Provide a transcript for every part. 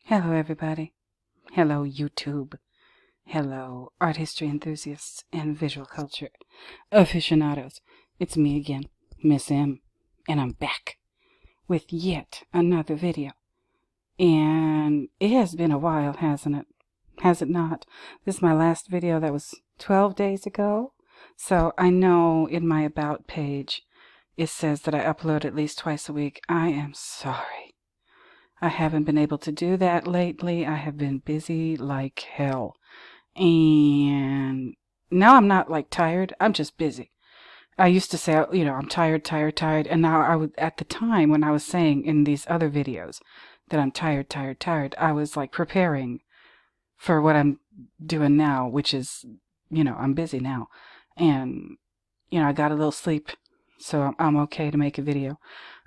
Hello, everybody. Hello, YouTube. Hello, art history enthusiasts and visual culture aficionados. It's me again, Miss M, and I'm back with yet another video. And it has been a while, hasn't it? Has it not? This is my last video that was 12 days ago. So I know in my About page it says that I upload at least twice a week. I am sorry. I haven't been able to do that lately. I have been busy like hell. And now I'm not like tired. I'm just busy. I used to say, I'm tired. And now at the time when I was saying in these other videos that I'm tired, I was like preparing for what I'm doing now, which is, I'm busy now. And, I got a little sleep, so I'm okay to make a video.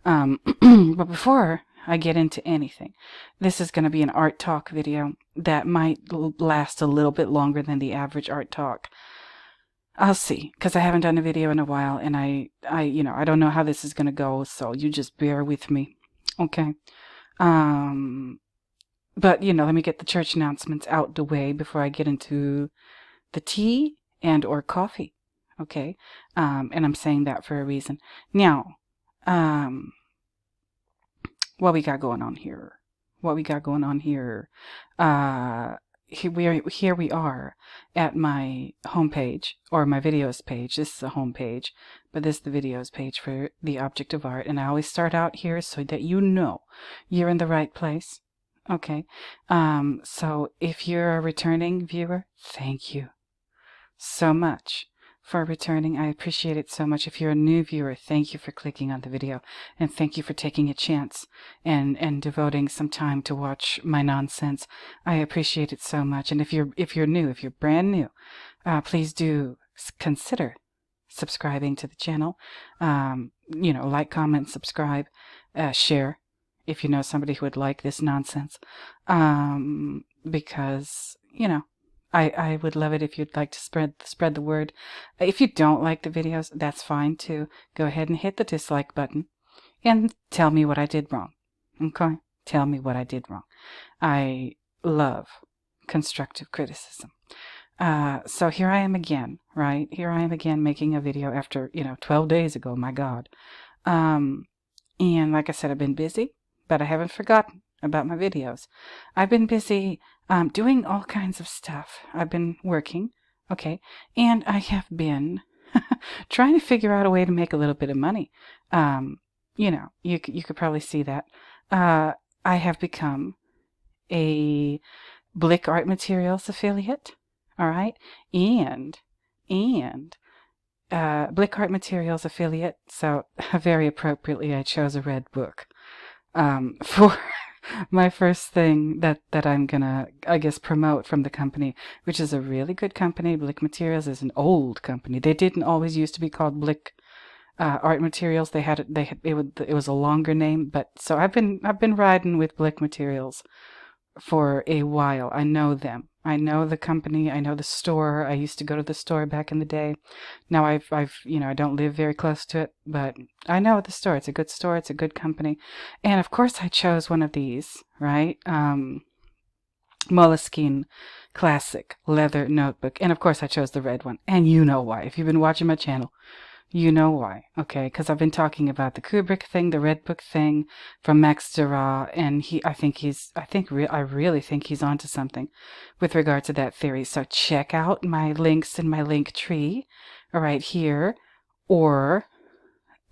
But before I get into anything, this is going to be an art talk video that might last a little bit longer than the average art talk. I'll see, because I haven't done a video in a while, and I don't know how this is going to go, so you just bear with me, okay? But, let me get the church announcements out the way before I get into the tea and or coffee, okay? And I'm saying that for a reason. Now, what we got going on here? Here we are at my homepage, or my videos page. This is the homepage, but this is the videos page for the object of art. And I always start out here so that you're in the right place. Okay. So if you're a returning viewer, thank you so much for returning. I appreciate it so much. If you're a new viewer, thank you for clicking on the video, and thank you for taking a chance and devoting some time to watch my nonsense. I appreciate it so much. And if you're brand new, please do consider subscribing to the channel. Like, comment, subscribe, share if you know somebody who would like this nonsense. Because I would love it if you'd like to spread the word. If you don't like the videos, that's fine too. Go ahead and hit the dislike button and tell me what I did wrong. Okay? Tell me what I did wrong. I love constructive criticism. So here I am again, right? Here I am again making a video after, 12 days ago. My God. And like I said, I've been busy, but I haven't forgotten about my videos. I've been busy doing all kinds of stuff. I've been working, okay, and I have been trying to figure out a way to make a little bit of money. You could probably see that. I have become a Blick Art Materials affiliate, all right, and Blick Art Materials affiliate. So very appropriately, I chose a red book for my first thing that I'm gonna, I guess, promote from the company, which is a really good company. Blick Materials is an old company. They didn't always used to be called Blick Art Materials. It was a longer name, but so I've been riding with Blick Materials for a while. I know them. I know the company. I know the store. I used to go to the store back in the day. Now I don't live very close to it, but I know the store. It's a good store. It's a good company. And of course I chose one of these, right? Moleskine Classic Leather Notebook. And of course I chose the red one. And you know why. If you've been watching my channel, you know why, okay? Because I've been talking about the Kubrick thing, the Red Book thing from Max Dara, and I really think he's onto something with regard to that theory. So check out my links in my link tree right here, or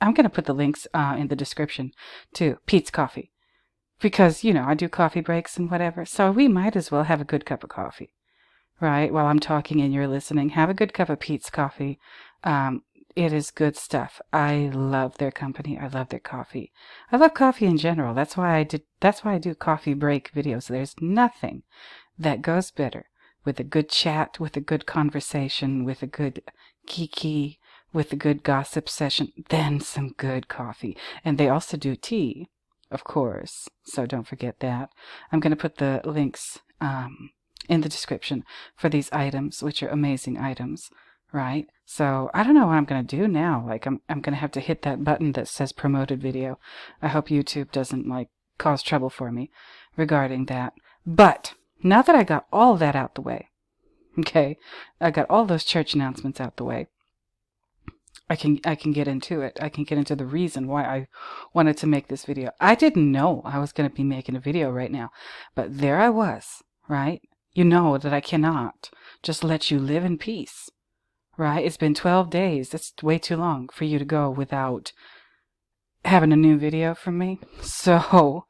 I'm going to put the links in the description to Pete's Coffee, because, I do coffee breaks and whatever, so we might as well have a good cup of coffee, right? While I'm talking and you're listening, have a good cup of Pete's Coffee. It is good stuff. I love their company. I love their coffee. I love coffee in general. That's why I do coffee break videos. There's nothing that goes better with a good chat, with a good conversation, with a good kiki, with a good gossip session than some good coffee. And they also do tea, of course. So don't forget that. I'm going to put the links in the description for these items, which are amazing items. Right? So I don't know what I'm going to do now. Like I'm going to have to hit that button that says promoted video. I hope YouTube doesn't cause trouble for me regarding that. But now that I got all that out the way, okay, I got all those church announcements out the way, I can get into it. I can get into the reason why I wanted to make this video. I didn't know I was going to be making a video right now, but there I was, right? You know that I cannot just let you live in peace, right? It's been 12 days. That's way too long for you to go without having a new video from me. So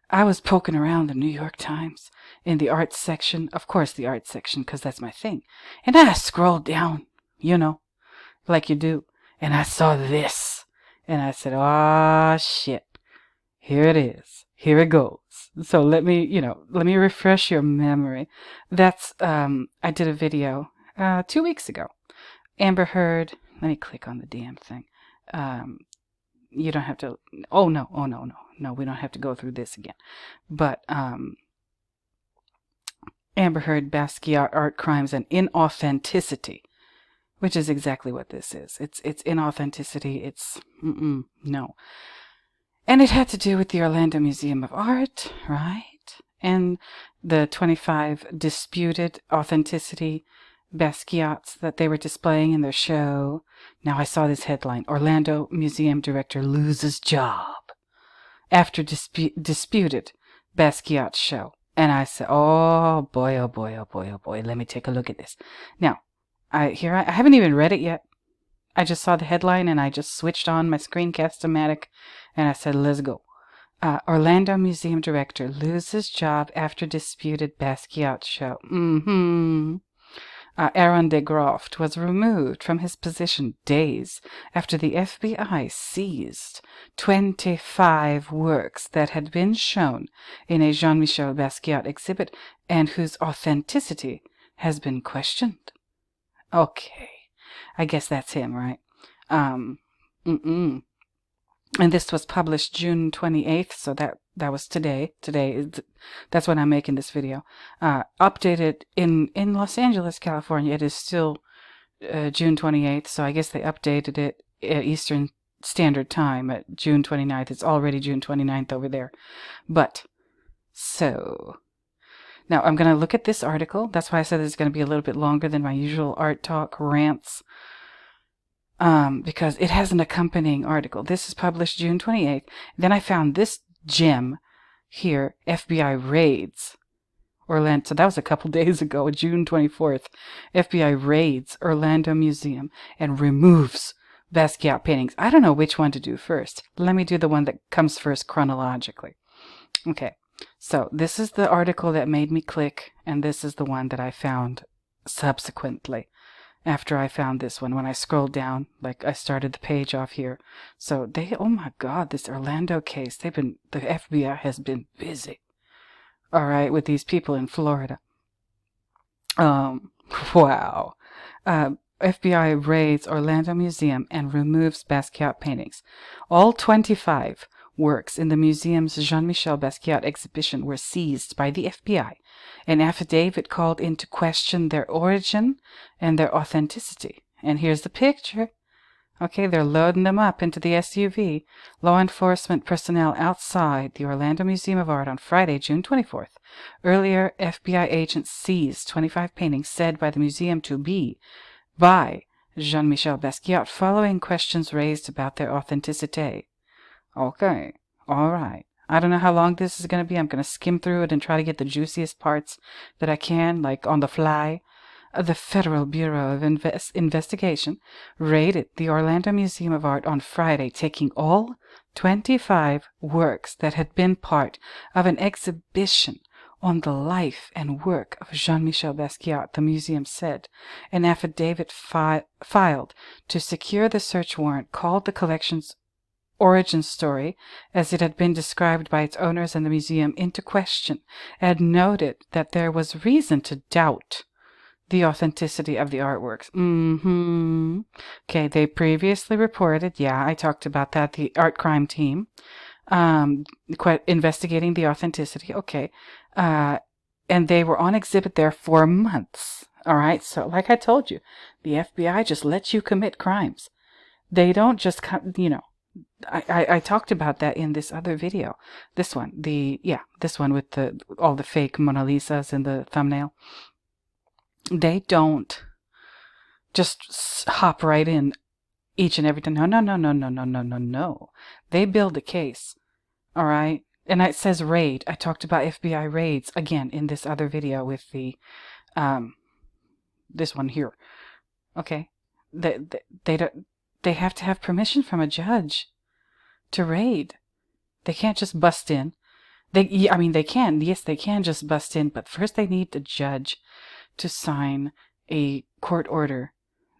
I was poking around the New York Times in the arts section, of course the arts section, because that's my thing. And I scrolled down, you know, like you do. And I saw this, and I said, "Ah, shit, here it is, here it goes." So let me refresh your memory. That's, I did a video, 2 weeks ago. Amber Heard, let me click on the damn thing. You don't have to, no, we don't have to go through this again. But, Amber Heard, Basquiat, art crimes, and inauthenticity. Which is exactly what this is. It's inauthenticity. It's, no. And it had to do with the Orlando Museum of Art, right? And the 25 disputed authenticity Basquiats that they were displaying in their show. Now I saw this headline, Orlando Museum Director loses job after disputed Basquiat show. And I said, oh boy, let me take a look at this. Now, I haven't even read it yet. I just saw the headline and I just switched on my Screencast-O-Matic and I said, let's go. Orlando Museum Director loses job after disputed Basquiat show. Aaron de Groft was removed from his position days after the FBI seized 25 works that had been shown in a Jean-Michel Basquiat exhibit and whose authenticity has been questioned. Okay, I guess that's him, right? And this was published June 28th, so that was today. That's when I'm making this video. Updated in Los Angeles, California, it is still June 28th, so I guess they updated it Eastern Standard Time at June 29th. It's already June 29th over there. But, so... Now, I'm going to look at this article. That's why I said it's going to be a little bit longer than my usual art talk rants. Because it has an accompanying article. This is published June 28th. Then I found this gem here, FBI raids Orlando. So that was a couple days ago, June 24th. FBI raids Orlando Museum and removes Basquiat paintings. I don't know which one to do first. Let me do the one that comes first chronologically. Okay. So this is the article that made me click, and this is the one that I found subsequently after I found this one. When I scrolled down, like I started the page off here. So oh my God, this Orlando case, the FBI has been busy. All right, with these people in Florida. Wow. FBI raids Orlando Museum and removes Basquiat paintings. All 25 works in the museum's Jean-Michel Basquiat exhibition were seized by the FBI. An affidavit called into question their origin and their authenticity. And here's the picture. Okay, they're loading them up into the SUV. Law enforcement personnel outside the Orlando Museum of Art on Friday, June 24th. Earlier, FBI agents seized 25 paintings said by the museum to be by Jean-Michel Basquiat following questions raised about their authenticity. Okay, all right. I don't know how long this is going to be. I'm going to skim through it and try to get the juiciest parts that I can, like on the fly. The Federal Bureau of Investigation raided the Orlando Museum of Art on Friday, taking all 25 works that had been part of an exhibition on the life and work of Jean-Michel Basquiat, the museum said. An affidavit filed to secure the search warrant called the collection's origin story, as it had been described by its owners and the museum, into question, and noted that there was reason to doubt the authenticity of the artworks. Okay, they previously reported, I talked about that, the art crime team, investigating the authenticity. Okay, and they were on exhibit there for months. All right, so like I told you, the FBI just lets you commit crimes. They don't just come, I talked about that in this other video. This one, this one with all the fake Mona Lisas in the thumbnail. They don't just hop right in each and every time. No. They build a case. All right. And it says raid. I talked about FBI raids again in this other video with the, this one here. Okay. They have to have permission from a judge to raid. They can't just bust in. They can. Yes, they can just bust in, but first they need the judge to sign a court order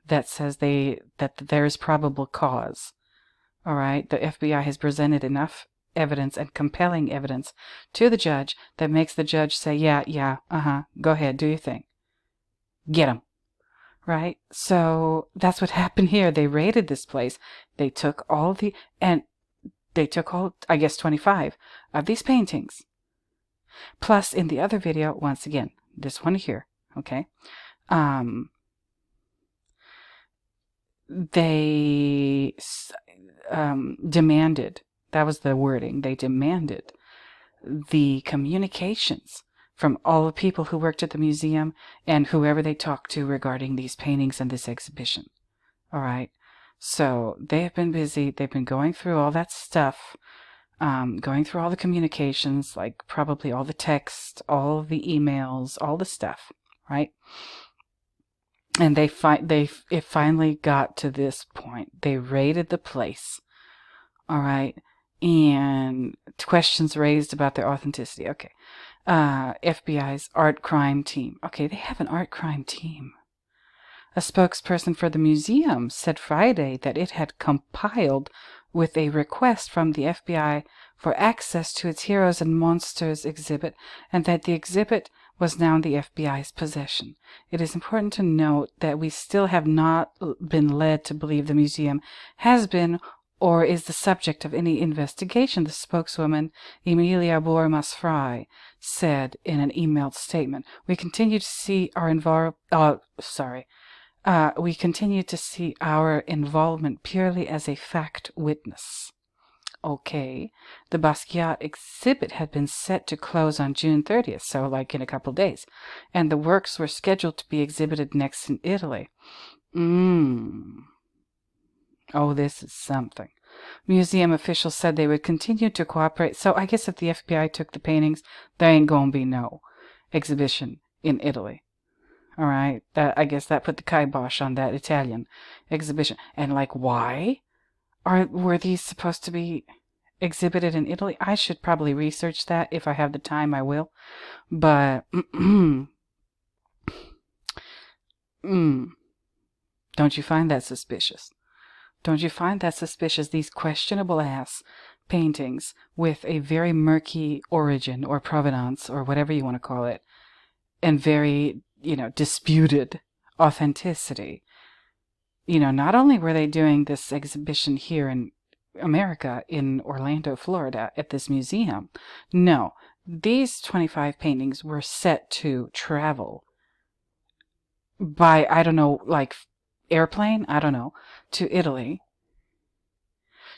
that says that there is probable cause. All right. The FBI has presented enough evidence and compelling evidence to the judge that makes the judge say, go ahead, do your thing. Get them. Right? So that's what happened here. They raided this place. They took all, I guess, 25 of these paintings. Plus, in the other video, once again, this one here, okay, they demanded, that was the wording, they demanded the communications from all the people who worked at the museum and whoever they talked to regarding these paintings and this exhibition. All right. So they have been busy. They've been going through all that stuff, going through all the communications, like probably all the text, all the emails, all the stuff, right? And it finally got to this point. They raided the place, all right, and questions raised about their authenticity. Okay, FBI's art crime team. Okay, they have an art crime team. A spokesperson for the museum said Friday that it had compiled with a request from the FBI for access to its Heroes and Monsters exhibit, and that the exhibit was now in the FBI's possession. It is important to note that we still have not been led to believe the museum has been or is the subject of any investigation, the spokeswoman Emilia Bormas-Frey said in an emailed statement. We continue to see our involvement purely as a fact witness. Okay, the Basquiat exhibit had been set to close on June 30th, so like in a couple days, and the works were scheduled to be exhibited next in Italy. Oh, this is something. Museum officials said they would continue to cooperate, so I guess if the FBI took the paintings, there ain't gonna be no exhibition in Italy. All right, I guess that put the kibosh on that Italian exhibition. And like, why were these supposed to be exhibited in Italy? I should probably research that. If I have the time, I will. But don't you find that suspicious? Don't you find that suspicious? These questionable ass paintings with a very murky origin or provenance or whatever you want to call it, and very, disputed authenticity. Not only were they doing this exhibition here in America, in Orlando, Florida, at this museum. No, these 25 paintings were set to travel by, I don't know, like airplane, I don't know, to Italy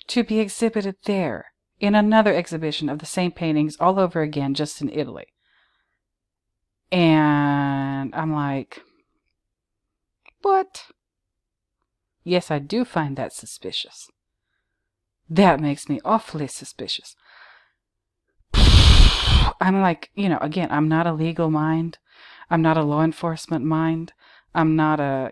to be exhibited there in another exhibition of the same paintings all over again, just in Italy. And I'm like, what? Yes, I do find that suspicious. That makes me awfully suspicious. I'm like, again, I'm not a legal mind. I'm not a law enforcement mind. I'm not a,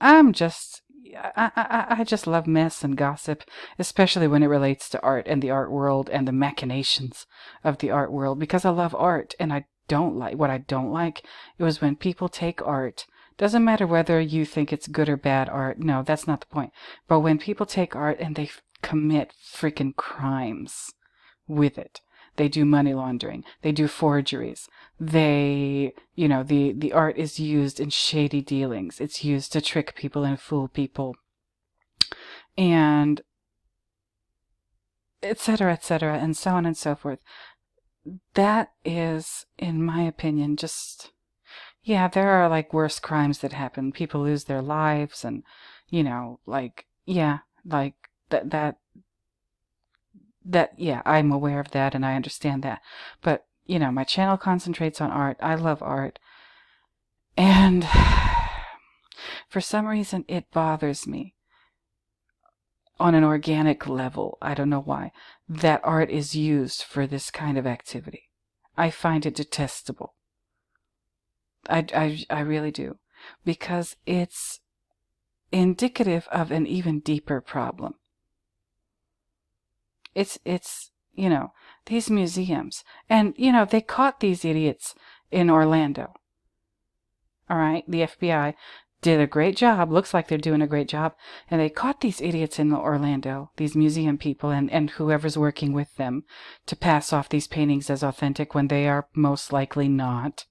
I'm just, I just love mess and gossip, especially when it relates to art and the art world and the machinations of the art world, because I love art. And what I don't like is when people take art. Doesn't matter whether you think it's good or bad art. No, that's not the point. But when people take art and they commit freaking crimes with it. They do money laundering. They do forgeries. They, the art is used in shady dealings. It's used to trick people and fool people. And et cetera, and so on and so forth. That is, in my opinion, just, there are like worse crimes that happen. People lose their lives and, that yeah, I'm aware of that and I understand that. But, my channel concentrates on art. I love art. And for some reason, it bothers me on an organic level. I don't know why. That art is used for this kind of activity. I find it detestable. I really do. Because it's indicative of an even deeper problem. It's these museums. And, they caught these idiots in Orlando. All right? The FBI did a great job. Looks like they're doing a great job. And they caught these idiots in Orlando, these museum people and whoever's working with them to pass off these paintings as authentic when they are most likely not.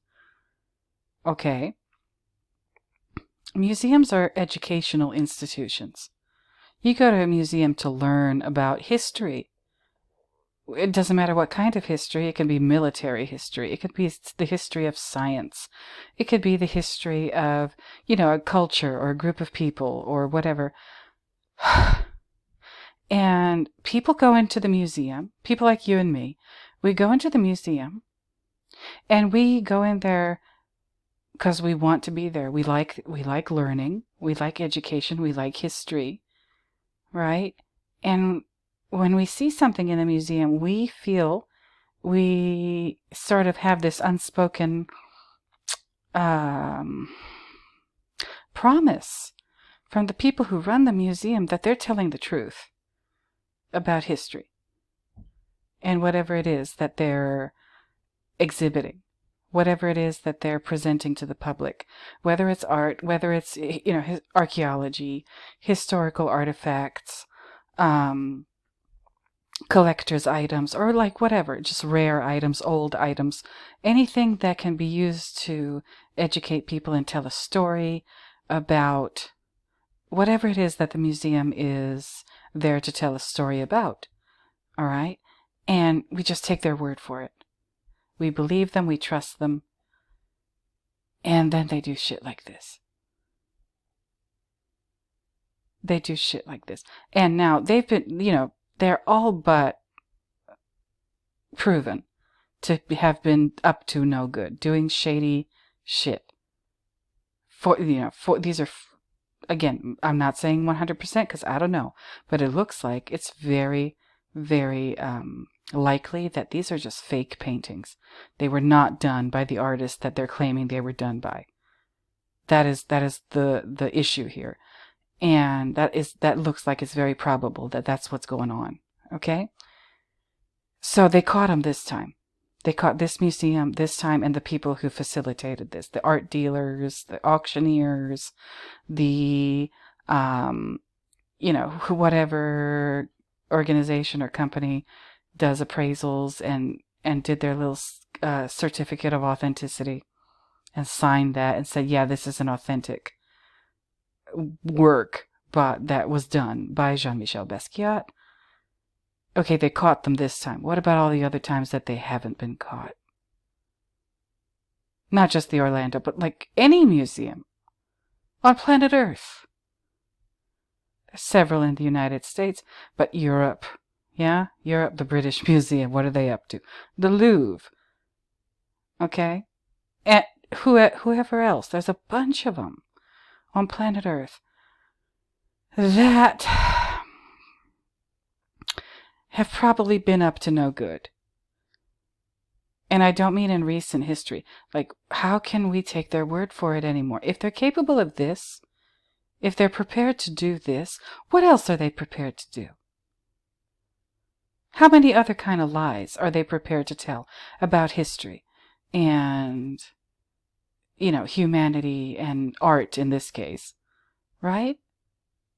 Okay. Museums are educational institutions. You go to a museum to learn about history. It doesn't matter what kind of history. It can be military history. It could be the history of science. It could be the history of, a culture or a group of people or whatever. And people go into the museum, people like you and me, we go into the museum and we go in there because we want to be there. We like learning. We like education. We like history. Right? And when we see something in the museum, we feel we sort of have this unspoken promise from the people who run the museum that they're telling the truth about history and whatever it is that they're exhibiting, whatever it is that they're presenting to the public, whether it's art, whether it's, archaeology, historical artifacts, collector's items, or like whatever, just rare items, old items, anything that can be used to educate people and tell a story about whatever it is that the museum is there to tell a story about. All right? And we just take their word for it. We believe them, we trust them, and then they do shit like this. They do shit like this. And now they've been, they're all but proven to have been up to no good, doing shady shit. These are, again, I'm not saying 100% because I don't know, but it looks like it's very, very likely that these are just fake paintings. They were not done by the artist that they're claiming they were done by. That is the issue here. And that looks like it's very probable that that's what's going on. Okay? So they caught him this time. They caught this museum this time and the people who facilitated this. The art dealers, the auctioneers, the, whatever organization or company does appraisals and did their little certificate of authenticity and signed that and said, yeah, this is an authentic work, but that was done by Jean-Michel Basquiat. Okay, they caught them this time. What about all the other times that they haven't been caught? Not just the Orlando, but like any museum on planet Earth. There's several in the United States, but Europe. Yeah? Europe, the British Museum, what are they up to? The Louvre. Okay? And whoever else. There's a bunch of them on planet Earth that have probably been up to no good. And I don't mean in recent history. Like, how can we take their word for it anymore? If they're capable of this, if they're prepared to do this, what else are they prepared to do? How many other kind of lies are they prepared to tell about history and, humanity and art in this case, right?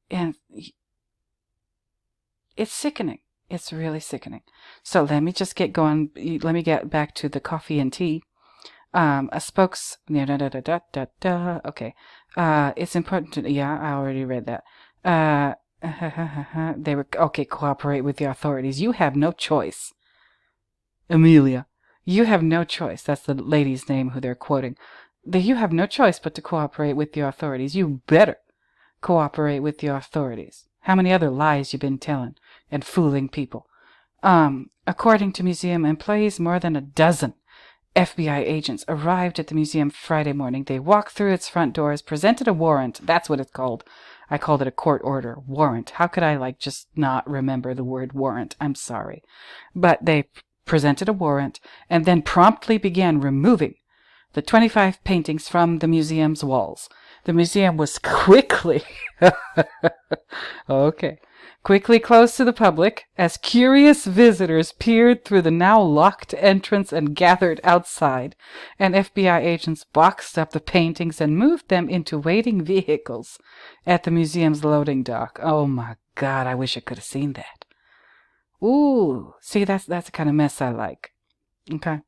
And it's sickening. It's really sickening. So let me just get going. Let me get back to the coffee and tea. Okay. It's important to, yeah, I already read that. They were, okay, cooperate with the authorities. You have no choice. Amelia, you have no choice. That's the lady's name who they're quoting. You have no choice but to cooperate with the authorities. You better cooperate with the authorities. How many other lies you been telling and fooling people? According to museum employees, more than a dozen FBI agents arrived at the museum Friday morning. They walked through its front doors, presented a warrant. That's what it's called. I called it a court order. Warrant. How could I, just not remember the word warrant? I'm sorry. But they presented a warrant and then promptly began removing the 25 paintings from the museum's walls. The museum was quickly closed to the public as curious visitors peered through the now locked entrance and gathered outside, and FBI agents boxed up the paintings and moved them into waiting vehicles at the museum's loading dock. Oh my God, I wish I could have seen that. Ooh, see, that's the kind of mess I like. Okay.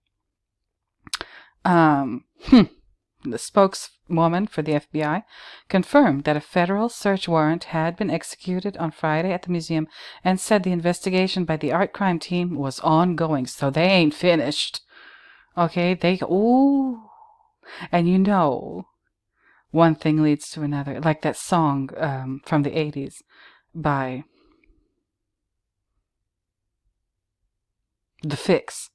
The spokeswoman for the FBI confirmed that a federal search warrant had been executed on Friday at the museum and said the investigation by the art crime team was ongoing. So they ain't finished. Okay, and one thing leads to another. Like that song from the 80s by The Fix.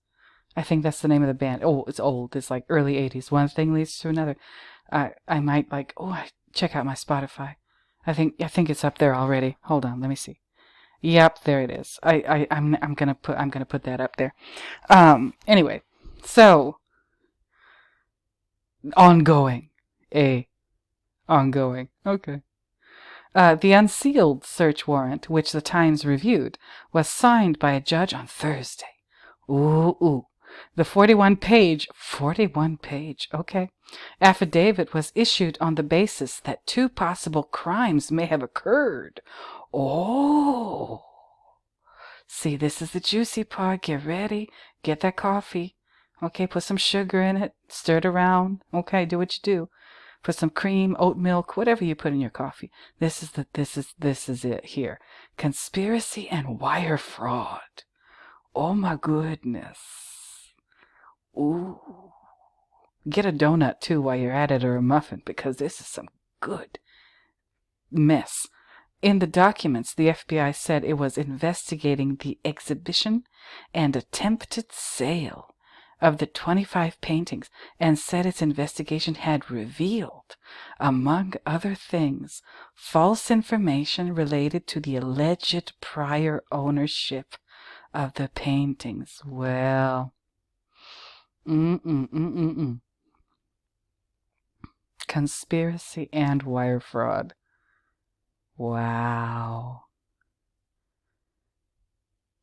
I think that's the name of the band. Oh, it's old. It's like early 80s. One thing leads to another. I might check out my Spotify. I think it's up there already. Hold on, let me see. Yep, there it is. I'm gonna put that up there. Anyway, so ongoing. Ongoing. Okay. The unsealed search warrant, which the Times reviewed, was signed by a judge on Thursday. Ooh. The 41-page, okay, affidavit was issued on the basis that 2 possible crimes may have occurred. Oh. See, this is the juicy part. Get ready. Get that coffee. Okay, put some sugar in it. Stir it around. Okay, do what you do. Put some cream, oat milk, whatever you put in your coffee. This is it here. Conspiracy and wire fraud. Oh my goodness. Ooh. Get a donut too while you're at it, or a muffin, because this is some good mess. In the documents, the FBI said it was investigating the exhibition and attempted sale of the 25 paintings and said its investigation had revealed, among other things, false information related to the alleged prior ownership of the paintings. Well, conspiracy and wire fraud. Wow.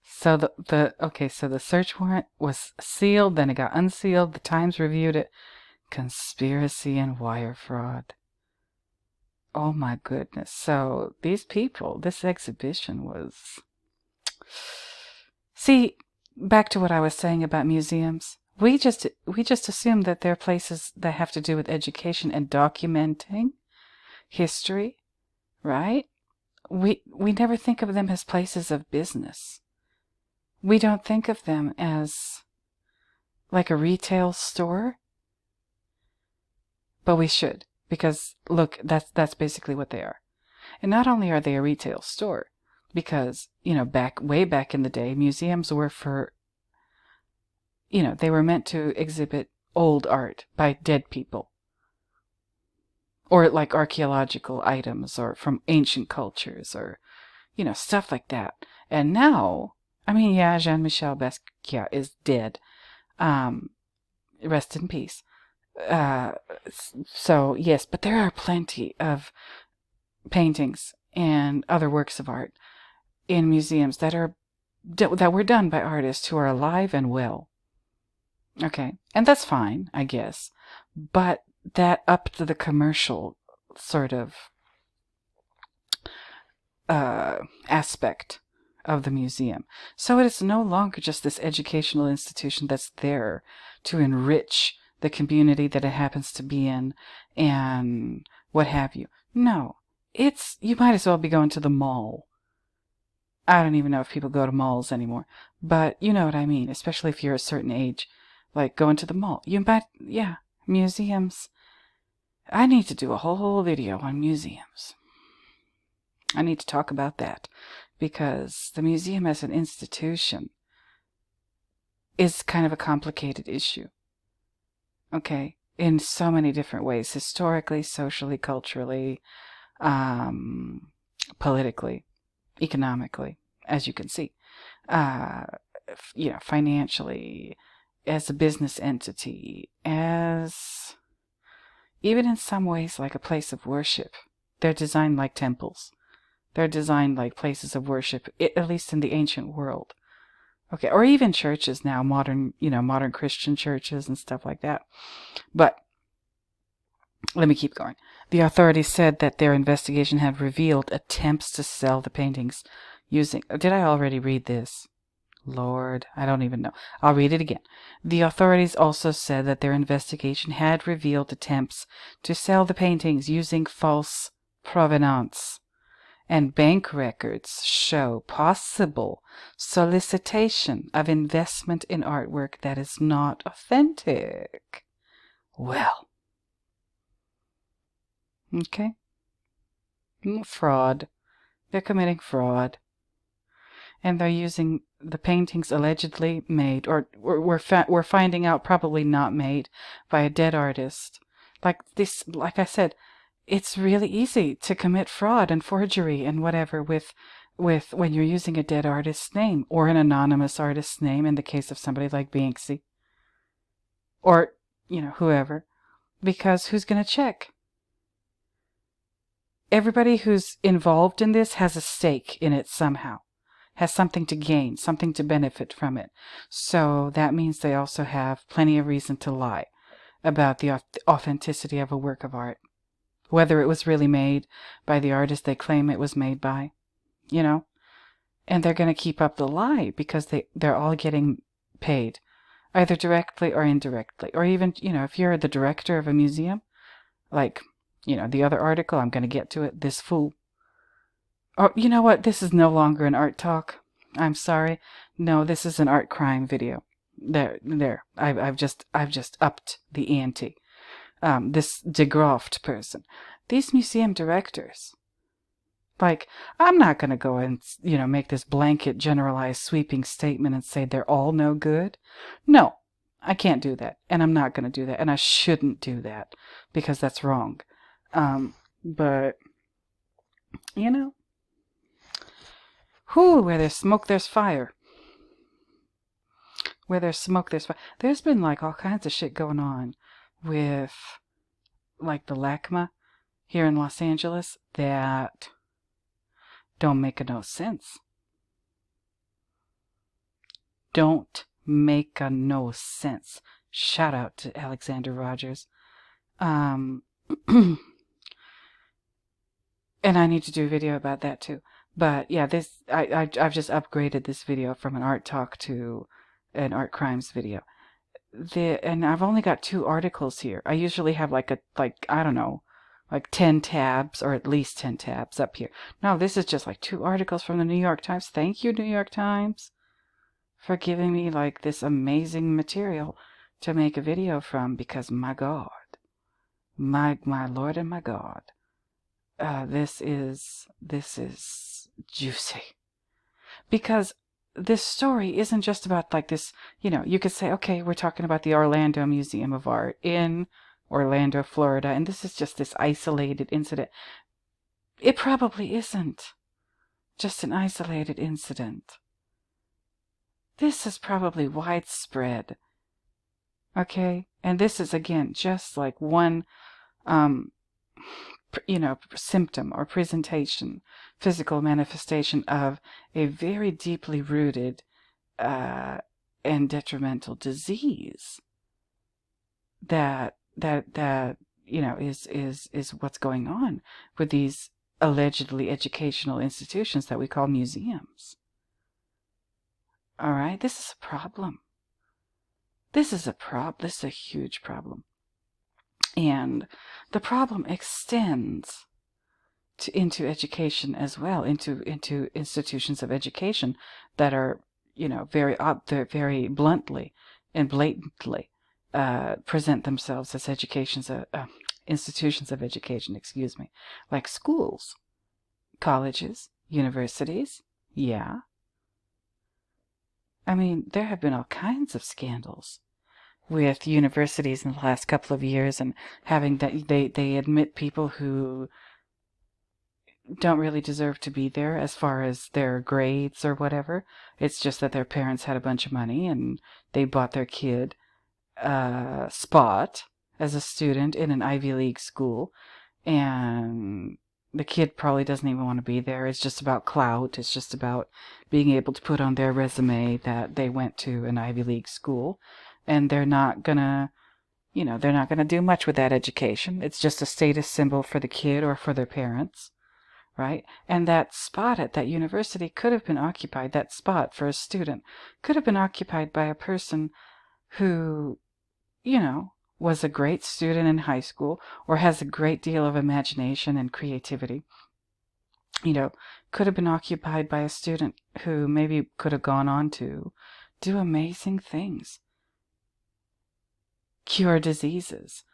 So the search warrant was sealed, then it got unsealed. The Times reviewed it. Conspiracy and wire fraud. Oh my goodness. So these people, this exhibition was... See, back to what I was saying about museums. We just assume that they're places that have to do with education and documenting history, right? We never think of them as places of business. We don't think of them as like a retail store, but we should, because look, that's basically what they are. And not only are they a retail store, because way back in the day, museums were for, they were meant to exhibit old art by dead people, or like archaeological items, or from ancient cultures, or stuff like that. And now, Jean-Michel Basquiat is dead. Rest in peace. So yes, but there are plenty of paintings and other works of art in museums that were done by artists who are alive and well. Okay, and that's fine, I guess, but that upped the commercial sort of aspect of the museum. So it is no longer just this educational institution that's there to enrich the community that it happens to be in and what have you. No, you might as well be going to the mall. I don't even know if people go to malls anymore, but you know what I mean, especially if you're a certain age, like going to the mall. Museums. I need to do a whole video on museums. I need to talk about that, because the museum as an institution is kind of a complicated issue. Okay, in so many different ways, historically, socially, culturally, politically, economically, as you can see, financially, as a business entity, as even in some ways like a place of worship. They're designed like temples. They're designed like places of worship, at least in the ancient world. Okay, or even churches now, modern Christian churches and stuff like that. But let me keep going. The authorities said that their investigation had revealed attempts to sell the paintings using... Did I already read this? Lord, I don't even know. I'll read it again. The authorities also said that their investigation had revealed attempts to sell the paintings using false provenance, and bank records show possible solicitation of investment in artwork that is not authentic. Well, okay. Fraud. They're committing fraud. And they're using the paintings allegedly made, or we're finding out probably not made, by a dead artist. Like I said, it's really easy to commit fraud and forgery and whatever with when you're using a dead artist's name or an anonymous artist's name, in the case of somebody like Banksy or whoever, because who's going to check? Everybody who's involved in this has a stake in it somehow, has something to gain, something to benefit from it. So that means they also have plenty of reason to lie about the authenticity of a work of art, whether it was really made by the artist they claim it was made by, and they're going to keep up the lie because they're all getting paid, either directly or indirectly. Or even, if you're the director of a museum, like, the other article, I'm going to get to it, this fool. Or, you know what, this is no longer an art talk. I'm sorry. No, this is an art crime video. There. I've just upped the ante. This DeGroft person. These museum directors. Like, I'm not going to go and, make this blanket, generalized, sweeping statement and say they're all no good. No, I can't do that. And I'm not going to do that. And I shouldn't do that because that's wrong. But, where there's smoke, there's fire. Where there's smoke, there's fire. There's been, all kinds of shit going on with, the LACMA here in Los Angeles that don't make no sense. Don't make no sense. Shout out to Alexander Rogers. And I need to do a video about that too. But yeah, I've just upgraded this video from an art talk to an art crimes video. And I've only got 2 articles here. I usually have I don't know, 10 tabs, or at least 10 tabs up here. No, this is just 2 articles from the New York Times. Thank you, New York Times, for giving me this amazing material to make a video from, because my God, my Lord and my God, this is juicy. Because this story isn't just about this, you could say, okay, we're talking about the Orlando Museum of Art in Orlando, Florida, and this is just this isolated incident. It probably isn't just an isolated incident. This is probably widespread. Okay? And this is, again, just one, symptom or presentation, physical manifestation of a very deeply rooted and detrimental disease that is what's going on with these allegedly educational institutions that we call museums. All right, this is a problem. This is a huge problem. And the problem extends into education as well, into institutions of education that are, very bluntly and blatantly present themselves as institutions of education, like schools, colleges, universities. Yeah. I mean, there have been all kinds of scandals with universities in the last couple of years, and having that they admit people who don't really deserve to be there as far as their grades or whatever. It's just that their parents had a bunch of money and they bought their kid a spot as a student in an Ivy League school, and the kid probably doesn't even want to be there. It's just about clout. It's just about being able to put on their resume that they went to an Ivy League school, and they're not gonna do much with that education. It's just a status symbol for the kid or for their parents, right? And that spot at that university could have been occupied, that spot for a student could have been occupied by a person who, was a great student in high school, or has a great deal of imagination and creativity. Could have been occupied by a student who maybe could have gone on to do amazing things. Cure diseases,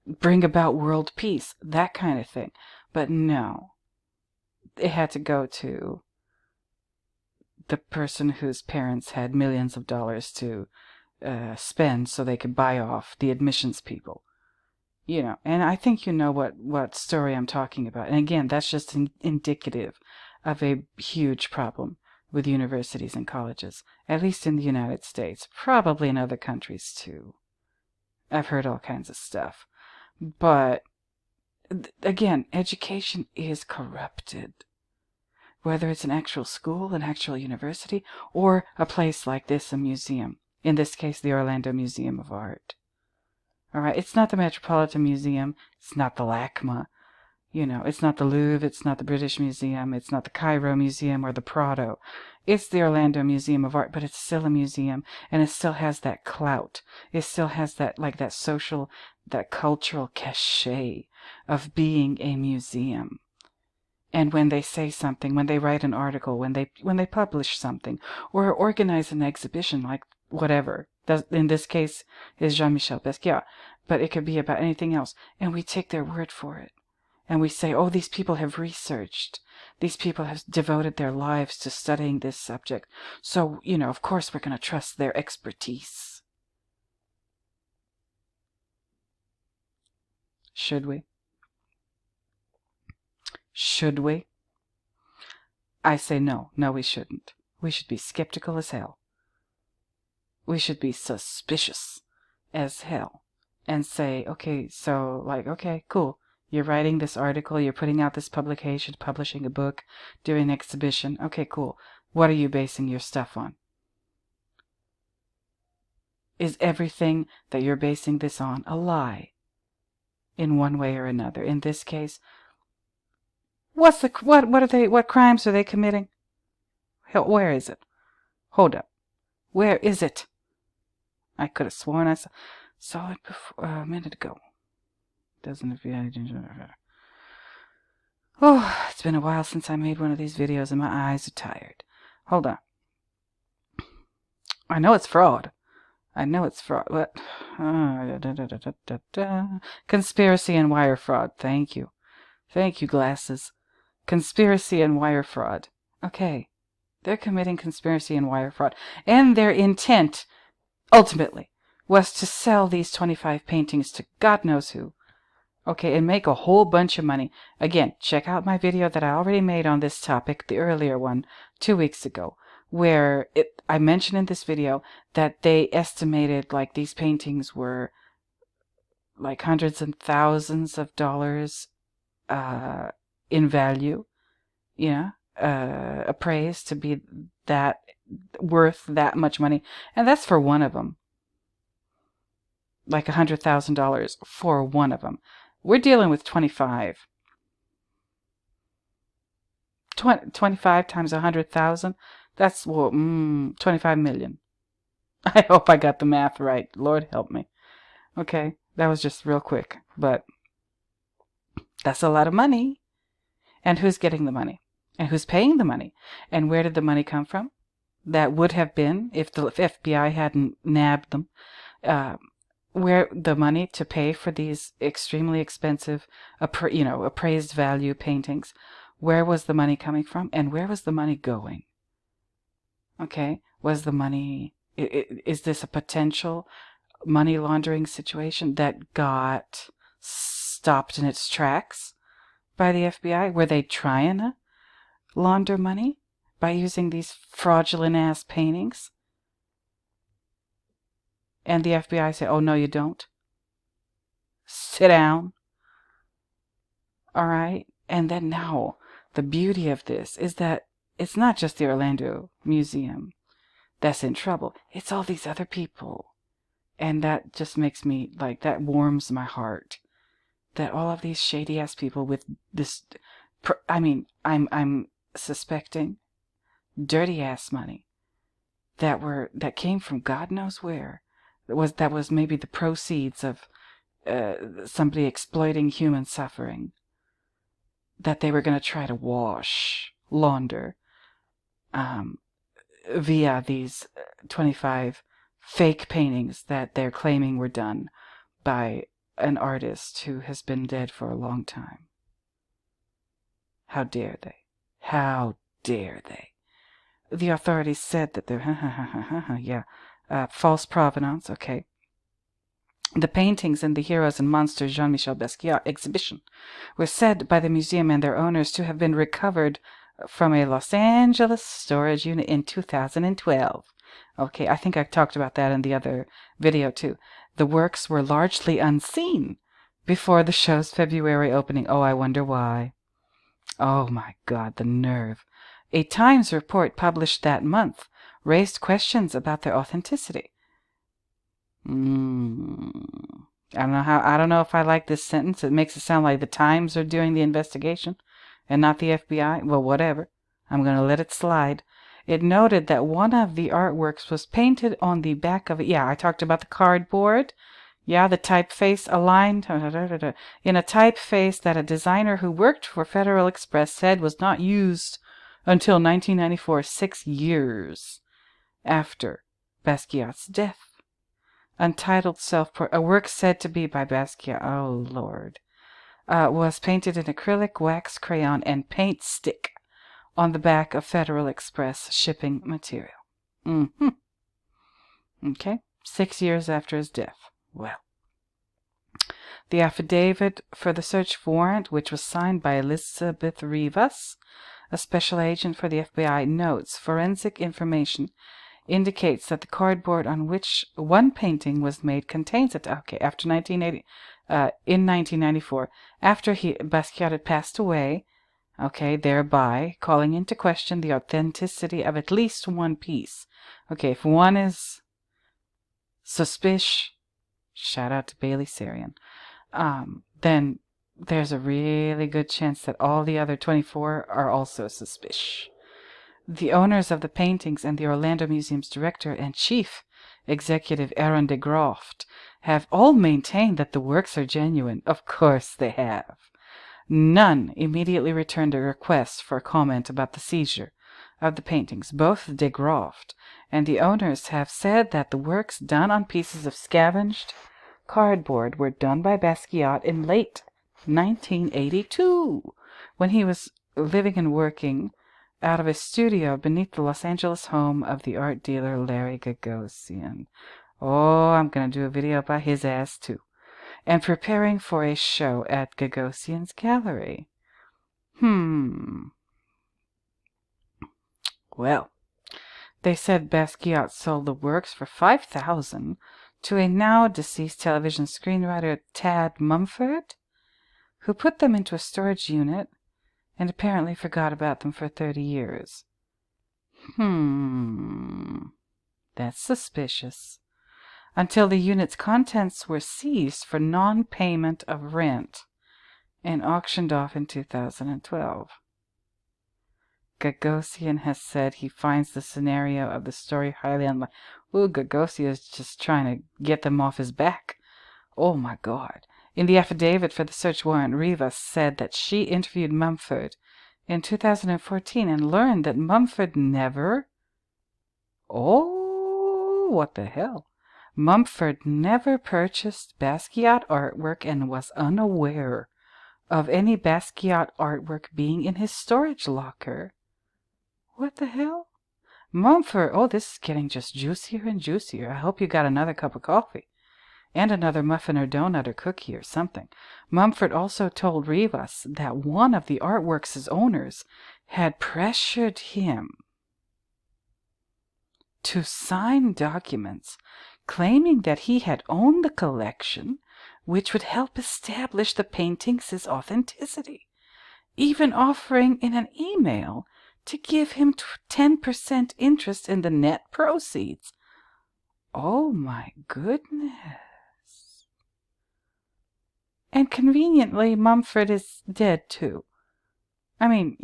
bring about world peace, that kind of thing. But no, it had to go to the person whose parents had millions of dollars to spend so they could buy off the admissions people. And I think you know what story I'm talking about. And again, that's just indicative of a huge problem with universities and colleges, at least in the United States, probably in other countries too. I've heard all kinds of stuff. But again, education is corrupted. Whether it's an actual school, an actual university, or a place like this, a museum. In this case, the Orlando Museum of Art. All right, it's not the Metropolitan Museum. It's not the LACMA. It's not the Louvre. It's not the British Museum. It's not the Cairo Museum or the Prado. It's the Orlando Museum of Art, but it's still a museum, and it still has that clout. It still has that, that social, that cultural cachet of being a museum. And when they say something, when they write an article, when they publish something, or organize an exhibition, like whatever, in this case is Jean-Michel Basquiat, but it could be about anything else, and we take their word for it. And we say, oh, these people have researched. These people have devoted their lives to studying this subject. So, of course we're going to trust their expertise. Should we? Should we? I say no. No, we shouldn't. We should be skeptical as hell. We should be suspicious as hell. And say, okay, so, okay, cool. You're writing this article, you're putting out this publication, publishing a book, doing an exhibition. Okay, cool. What are you basing your stuff on? Is everything that you're basing this on a lie? In one way or another. In this case, what crimes are they committing? Hell, where is it? Hold up. Where is it? I could have sworn I saw it before, a minute ago. Doesn't appear. Oh, it's been a while since I made one of these videos and my eyes are tired. Hold on. I know it's fraud. What? Conspiracy and wire fraud. Thank you. Thank you, glasses. Conspiracy and wire fraud. Okay. They're committing conspiracy and wire fraud. And their intent, ultimately, was to sell these 25 paintings to God knows who. Okay, and make a whole bunch of money. Again, check out my video that I already made on this topic, the earlier one, 2 weeks ago, where I mentioned in this video that they estimated these paintings were hundreds and thousands of dollars in value, appraised to be that worth that much money. And that's for one of them. $100,000 for one of them. We're dealing with 25. 25 times 100,000. That's 25 million. I hope I got the math right. Lord help me. Okay, that was just real quick, but that's a lot of money. And who's getting the money? And who's paying the money? And where did the money come from? That would have been, if the FBI hadn't nabbed them, where the money to pay for these extremely expensive, appraised value paintings, where was the money coming from, and where was the money going? Okay, Was the money, is this a potential money laundering situation that got stopped in its tracks by the FBI? Were they trying to launder money by using these fraudulent ass paintings? And the FBI said, oh, no, you don't. Sit down. All right. And then now, the beauty of this is that it's not just the Orlando Museum that's in trouble. It's all these other people. And that just makes me, like, that warms my heart. That all of these shady ass people with this, I'm suspecting dirty ass money that came from God knows where. That was maybe the proceeds of somebody exploiting human suffering, that they were going to try to launder via these 25 fake paintings that they're claiming were done by an artist who has been dead for a long time. How dare they? How dare they? The authorities said that they're, false provenance, okay. The paintings in the Heroes and Monsters Jean-Michel Basquiat exhibition were said by the museum and their owners to have been recovered from a Los Angeles storage unit in 2012. Okay, I think I talked about that in the other video too. The works were largely unseen before the show's February opening. Oh, I wonder why. Oh my God, the nerve. A Times report published that month raised questions about their authenticity. I don't know if I like this sentence. It makes it sound like the Times are doing the investigation and not the FBI. Well, whatever. I'm going to let it slide. It noted that one of the artworks was painted on the back of it. Yeah, I talked about the cardboard. Yeah, the typeface aligned in a typeface that a designer who worked for Federal Express said was not used until 1994, 6 years after Basquiat's death. Untitled a work said to be by Basquiat, oh Lord, was painted in acrylic, wax, crayon, and paint stick on the back of Federal Express shipping material. Okay, 6 years after his death. Well, the affidavit for the search warrant, which was signed by Elizabeth Rivas, a special agent for the FBI, notes forensic information indicates that the cardboard on which one painting was made contains it. Okay, after 1980, in 1994, after Basquiat had passed away, okay, thereby calling into question the authenticity of at least one piece. Okay, if one is suspicious, shout out to Bailey Sarian, then there's a really good chance that all the other 24 are also suspicious. The owners of the paintings and the Orlando Museum's director and chief executive, Aaron de Groft, have all maintained that the works are genuine. Of course they have. None immediately returned a request for comment about the seizure of the paintings. Both de Groft and the owners have said that the works done on pieces of scavenged cardboard were done by Basquiat in late 1982, when he was living and working out of a studio beneath the Los Angeles home of the art dealer Larry Gagosian. Oh, I'm going to do a video about his ass too. And preparing for a show at Gagosian's gallery. Well, they said Basquiat sold the works for $5,000 to a now deceased television screenwriter, Todd Mumford, who put them into a storage unit and apparently forgot about them for 30 years. That's suspicious. Until the unit's contents were seized for non-payment of rent and auctioned off in 2012. Gagosian has said he finds the scenario of the story highly unlikely. Ooh, Gagosian is just trying to get them off his back. Oh my God. In the affidavit for the search warrant, Rivas said that she interviewed Mumford in 2014 and learned that Mumford never... Oh, what the hell? Mumford never purchased Basquiat artwork and was unaware of any Basquiat artwork being in his storage locker. What the hell? Mumford, oh, this is getting just juicier and juicier. I hope you got another cup of coffee. And another muffin or donut or cookie or something. Mumford also told Rivas that one of the artworks' owners had pressured him to sign documents claiming that he had owned the collection, which would help establish the painting's authenticity, even offering in an email to give him 10% interest in the net proceeds. Oh my goodness. And conveniently, Mumford is dead too. I mean,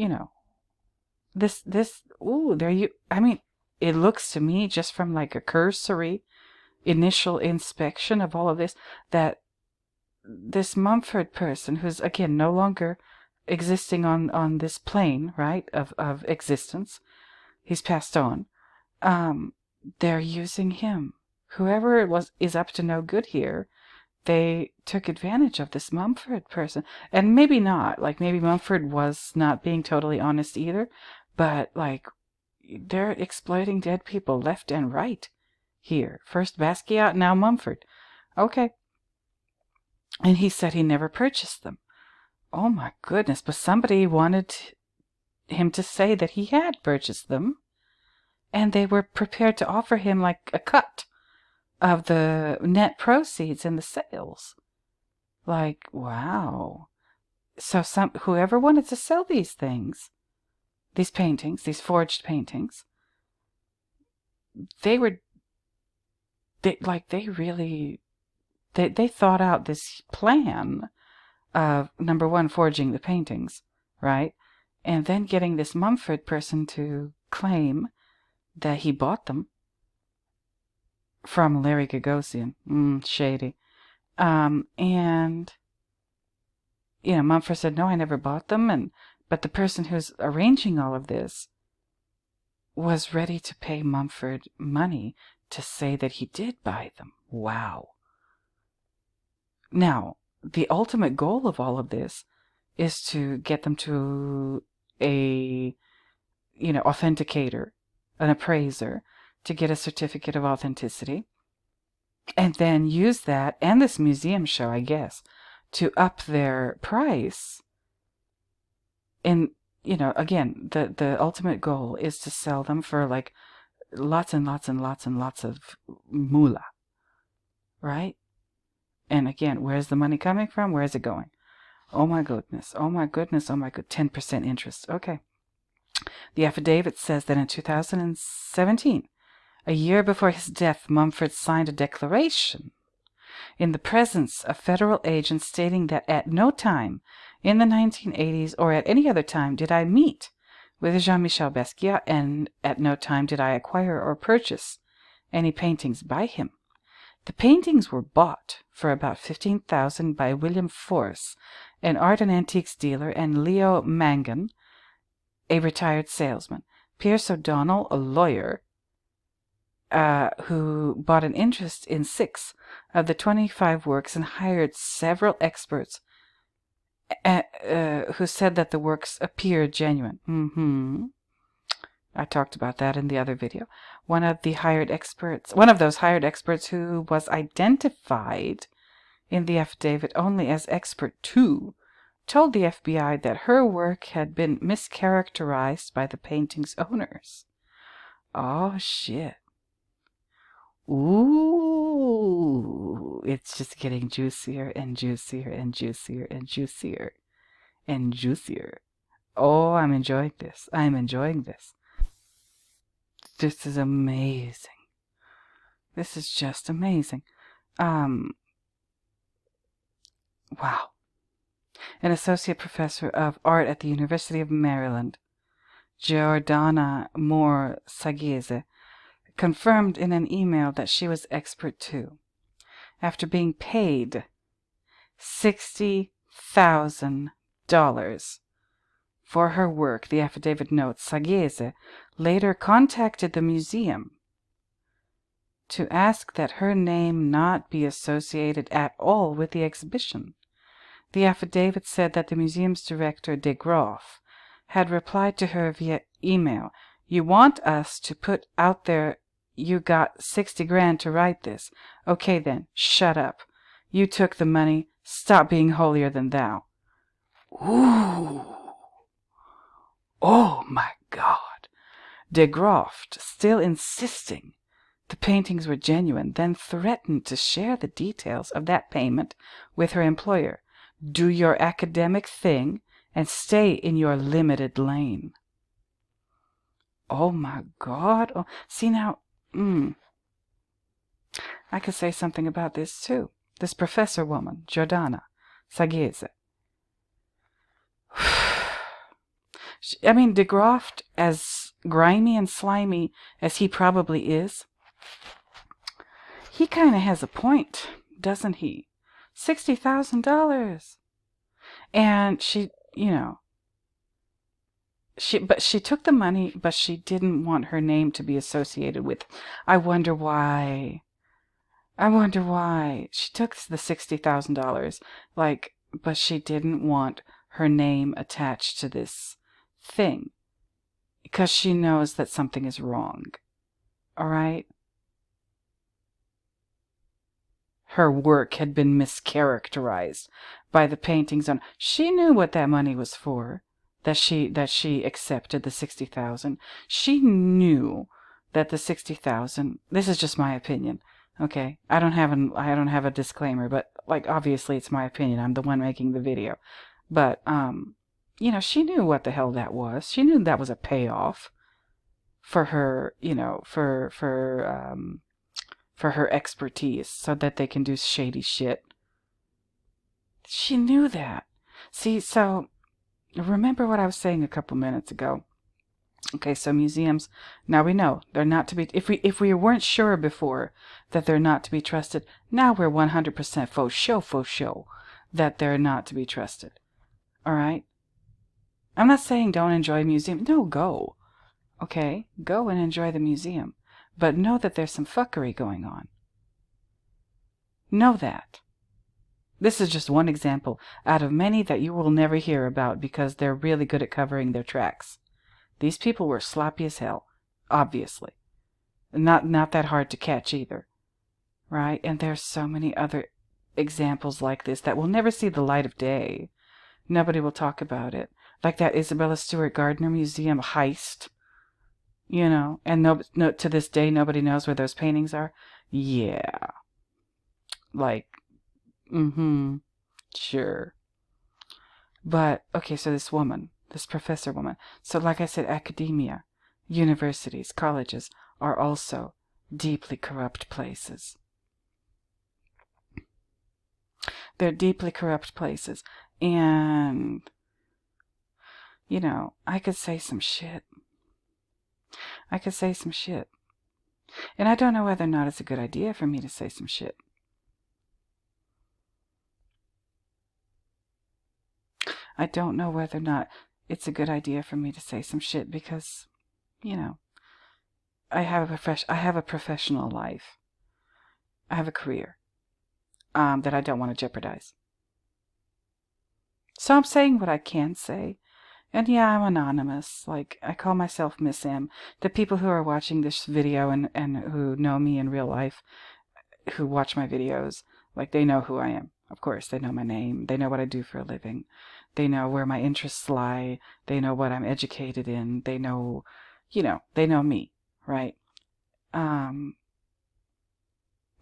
it looks to me, just from like a cursory initial inspection of all of this, that this Mumford person, who's again no longer existing on this plane, right, of existence, he's passed on, they're using him. Whoever is up to no good here, they took advantage of this Mumford person. And maybe not. Like, maybe Mumford was not being totally honest either. But, like, they're exploiting dead people left and right here. First Basquiat, now Mumford. Okay. And he said he never purchased them. Oh, my goodness. But somebody wanted him to say that he had purchased them. And they were prepared to offer him, like, a cut of the net proceeds in the sales. Like, wow. So whoever wanted to sell these things, these paintings, these forged paintings, they thought out this plan of, number one, forging the paintings, right? And then getting this Mumford person to claim that he bought them from Larry Gagosian. Shady. And, Mumford said, no, I never bought them. But the person who's arranging all of this was ready to pay Mumford money to say that he did buy them. Wow. Now, the ultimate goal of all of this is to get them to a, authenticator, an appraiser, to get a certificate of authenticity, and then use that and this museum show, I guess, to up their price. And, again, the ultimate goal is to sell them for like lots and lots and lots and lots of moolah, right? And again, where's the money coming from? Where is it going? Oh my goodness, oh my goodness, oh my good, 10% interest. Okay. The affidavit says that in 2017, a year before his death, Mumford signed a declaration in the presence of federal agents stating that at no time in the 1980s or at any other time did I meet with Jean-Michel Basquiat, and at no time did I acquire or purchase any paintings by him. The paintings were bought for about $15,000 by William Force, an art and antiques dealer, and Leo Mangan, a retired salesman. Pierce O'Donnell, a lawyer, who bought an interest in 6 of the 25 works and hired several experts who said that the works appeared genuine. I talked about that in the other video. One of those hired experts who was identified in the affidavit only as expert 2, told the FBI that her work had been mischaracterized by the painting's owners. Oh, shit. Ooh, it's just getting juicier and juicier and juicier and juicier and juicier. Oh, I'm enjoying this. I'm enjoying this. This is amazing. This is just amazing. Wow. An associate professor of art at the University of Maryland, Giordana Moore Saghese, confirmed in an email that she was expert too. After being paid $60,000 for her work, the affidavit notes, Saghese later contacted the museum to ask that her name not be associated at all with the exhibition. The affidavit said that the museum's director, de Groff, had replied to her via email, You want us to put out there you got 60 grand to write this. Okay then, shut up. You took the money. Stop being holier than thou. Ooh. Oh my God. De Groft, still insisting the paintings were genuine, then threatened to share the details of that payment with her employer. Do your academic thing and stay in your limited lane. Oh my God. Oh, see now, I could say something about this too. This professor woman, Jordana Sagese. I mean, de Groft, as grimy and slimy as he probably is, he kind of has a point, doesn't he? $60,000. And she, she took the money, but she didn't want her name to be associated with. I wonder why. She took the $60,000, but she didn't want her name attached to this thing because she knows that something is wrong. All right? Her work had been mischaracterized by the paintings on. She knew what that money was for. That she accepted the $60,000. She knew that the $60,000. This is just my opinion. Okay, I don't have a disclaimer, but obviously it's my opinion. I'm the one making the video, but she knew what the hell that was. She knew that was a payoff for her, for her expertise, so that they can do shady shit. She knew that. See, so remember what I was saying a couple minutes ago. Okay, so museums, now we know they're not to be, if we weren't sure before that they're not to be trusted, now we're 100% faux show that they're not to be trusted. All right? I'm not saying don't enjoy a museum. No, go. Okay? Go and enjoy the museum. But know that there's some fuckery going on. Know that. This is just one example out of many that you will never hear about because they're really good at covering their tracks. These people were sloppy as hell, obviously. Not that hard to catch either, right? And there's so many other examples like this that will never see the light of day. Nobody will talk about it. Like that Isabella Stewart Gardner Museum heist, and no, to this day nobody knows where those paintings are. Yeah. Sure. But, okay, so this professor woman. So like I said, academia, universities, colleges are also deeply corrupt places. They're deeply corrupt places. And, I could say some shit. And I don't know whether or not it's a good idea for me to say some shit. I don't know whether or not it's a good idea for me to say some shit because, I have a professional life. I have a career that I don't want to jeopardize. So I'm saying what I can say. And yeah, I'm anonymous. I call myself Miss M. The people who are watching this video and who know me in real life, who watch my videos, they know who I am. Of course, they know my name. They know what I do for a living. They know where my interests lie. They know what I'm educated in. They know, they know me, right? And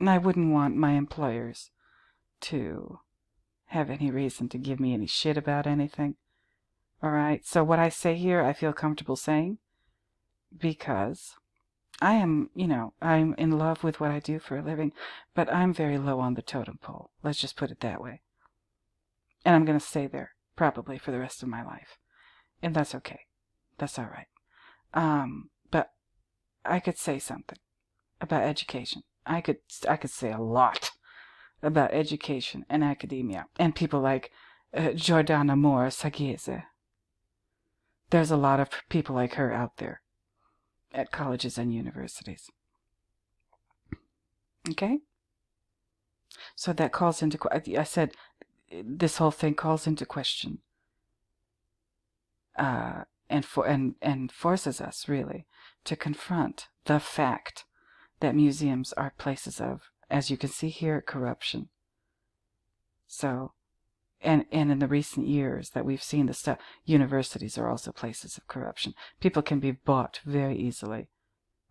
I wouldn't want my employers to have any reason to give me any shit about anything. All right? So what I say here, I feel comfortable saying because I am, I'm in love with what I do for a living, but I'm very low on the totem pole. Let's just put it that way. And I'm going to stay there probably for the rest of my life. And that's okay. That's all right. But I could say something about education. I could say a lot about education and academia and people like Jordana Moore Sagese. There's a lot of people like her out there at colleges and universities. Okay? So that calls into, I said, this whole thing calls into question, and forces us really to confront the fact that museums are places of, as you can see here, corruption. So, and in the recent years that we've seen the stuff, universities are also places of corruption. People can be bought very easily.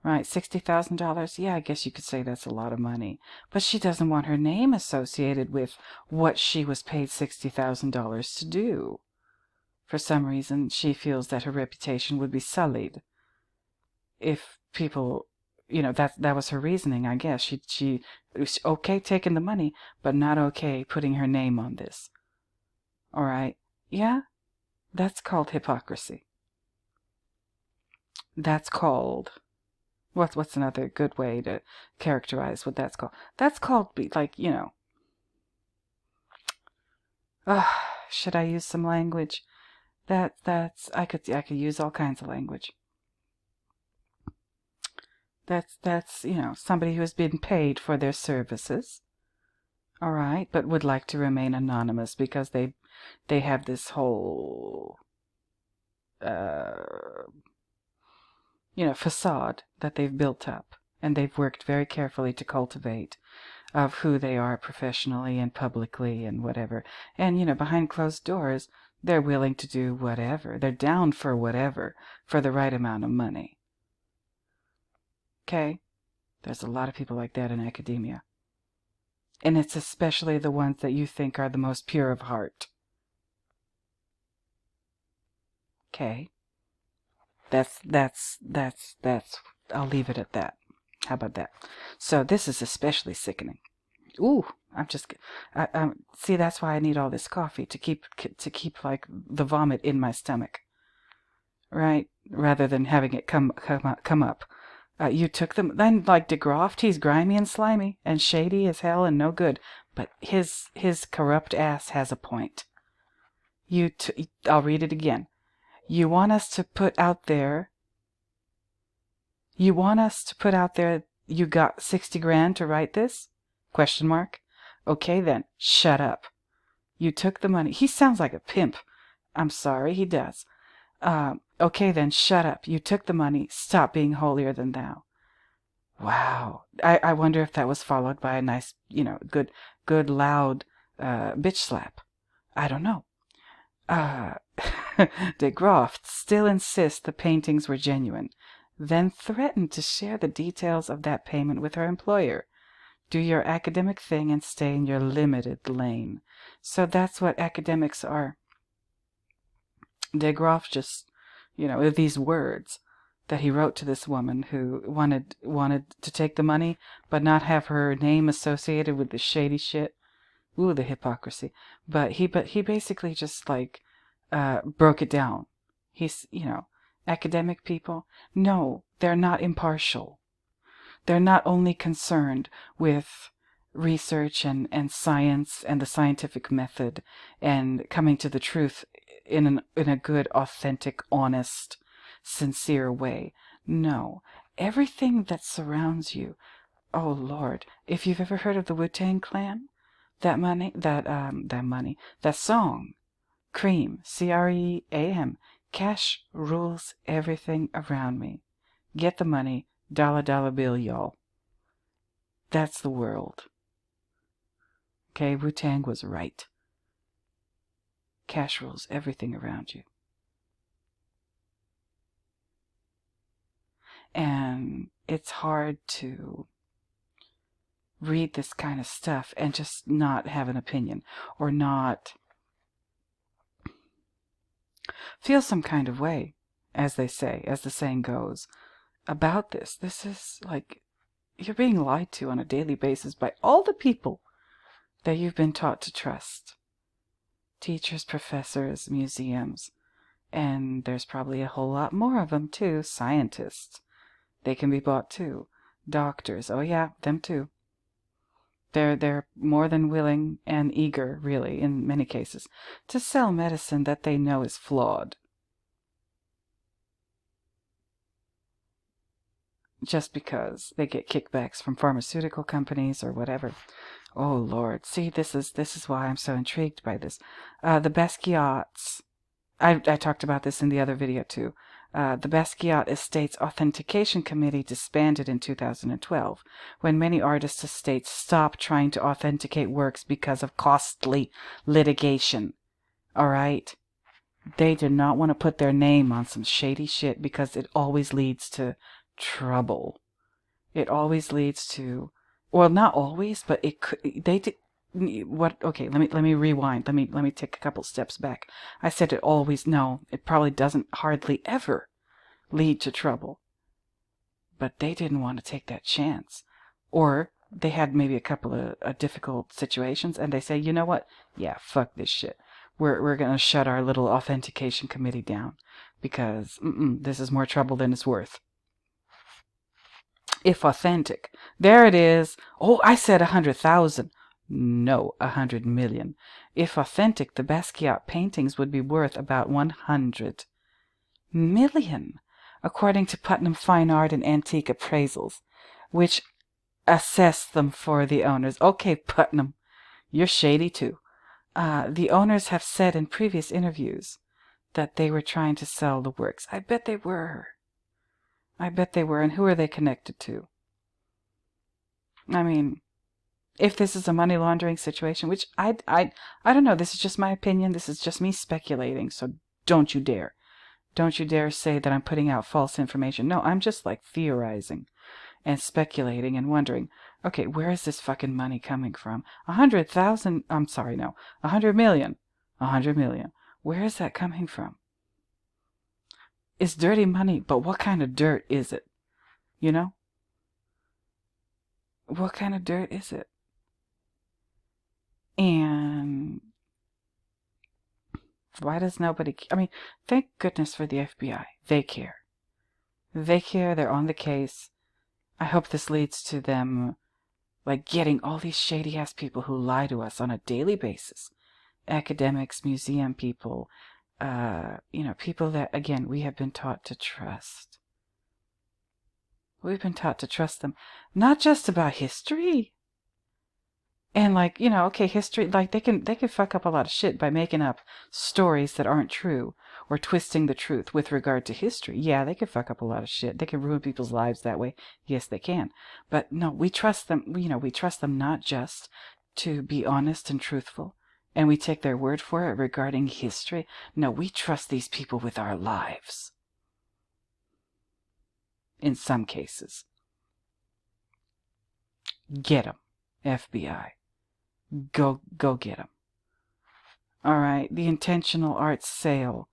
Right, $60,000? Yeah, I guess you could say that's a lot of money. But she doesn't want her name associated with what she was paid $60,000 to do. For some reason, she feels that her reputation would be sullied if people, that was her reasoning, I guess. She was okay taking the money, but not okay putting her name on this. All right? Yeah, that's called hypocrisy. That's called... What's another good way to characterize what that's called? That's called, should I use some language? I could use all kinds of language. That's somebody who has been paid for their services. All right, but would like to remain anonymous because they have this whole facade that they've built up, and they've worked very carefully to cultivate, of who they are professionally and publicly and whatever. And, behind closed doors, they're willing to do whatever. They're down for whatever for the right amount of money. Okay? There's a lot of people like that in academia. And it's especially the ones that you think are the most pure of heart. Okay? That's I'll leave it at that. How about that? So this is especially sickening. Ooh, see, that's why I need all this coffee to keep like the vomit in my stomach, right? Rather than having it come up. You took them, then like de Graaf, he's grimy and slimy and shady as hell and no good, but his corrupt ass has a point. I'll read it again. You want us to put out there you got 60 grand to write this? ? Okay then, shut up. You took the money. He sounds like a pimp. I'm sorry, he does. Okay then, shut up. You took the money. Stop being holier than thou. Wow. I wonder if that was followed by a nice, good loud bitch slap. I don't know. De Graaf still insists the paintings were genuine, then threatened to share the details of that payment with her employer. Do your academic thing and stay in your limited lane. So that's what academics are. De Graaf just, these words that he wrote to this woman who wanted to take the money but not have her name associated with the shady shit. Ooh, the hypocrisy. But he basically just broke it down. He's, academic people, no, they're not impartial. They're not only concerned with research and science and the scientific method and coming to the truth in a good, authentic, honest, sincere way. No, everything that surrounds you. Oh Lord, if you've ever heard of the Wu-Tang Clan, that song, Cream, CREAM, cash rules everything around me. Get the money, dollar bill, y'all. That's the world. Okay, Wu-Tang was right. Cash rules everything around you. And it's hard to read this kind of stuff and just not have an opinion or not feel some kind of way, as they say, as the saying goes, about this. This is like you're being lied to on a daily basis by all the people that you've been taught to trust. Teachers, professors, museums, and there's probably a whole lot more of them too. Scientists. They can be bought too. Doctors. Oh yeah, them too. They're more than willing and eager, really, in many cases, to sell medicine that they know is flawed. Just because they get kickbacks from pharmaceutical companies or whatever. Oh Lord, see, this is why I'm so intrigued by this. The Basquiats. I talked about this in the other video too. The Basquiat Estates Authentication Committee disbanded in 2012 when many artists' estates stopped trying to authenticate works because of costly litigation. All right? They did not want to put their name on some shady shit because it always leads to trouble. It always leads to, well, not always, but it could. They did what? Okay, let me rewind. Let me take a couple steps back. I said it always. No, it probably doesn't. Hardly ever lead to trouble. But they didn't want to take that chance, or they had maybe a couple of difficult situations, and they say, you know what? Yeah, fuck this shit. We're gonna shut our little authentication committee down because this is more trouble than it's worth. If authentic, there it is. Oh, I said 100,000. No, 100 million. If authentic, the Basquiat paintings would be worth about 100 million, according to Putnam Fine Art and Antique Appraisals, which assess them for the owners. Okay, Putnam, you're shady too. The owners have said in previous interviews that they were trying to sell the works. I bet they were. And who are they connected to? I mean, if this is a money laundering situation, which I don't know, this is just my opinion, this is just me speculating, so don't you dare. Don't you dare say that I'm putting out false information. No, I'm just like theorizing and speculating and wondering, okay, where is this fucking money coming from? 100,000, I'm sorry, no, 100 million. 100 million. Where is that coming from? It's dirty money, but what kind of dirt is it? You know? What kind of dirt is it? And why does nobody... I mean, thank goodness for the FBI. They care. They care. They're on the case. I hope this leads to them, like, getting all these shady-ass people who lie to us on a daily basis. Academics, museum people, people that, again, we have been taught to trust. We've been taught to trust them. Not just about history. And like, okay, history, like they can fuck up a lot of shit by making up stories that aren't true or twisting the truth with regard to history. Yeah, they can fuck up a lot of shit. They can ruin people's lives that way. Yes, they can. But no, we trust them. We trust them not just to be honest and truthful, and we take their word for it regarding history. No, we trust these people with our lives. In some cases. Get them, FBI. Go get them. All right, the intentional art sale.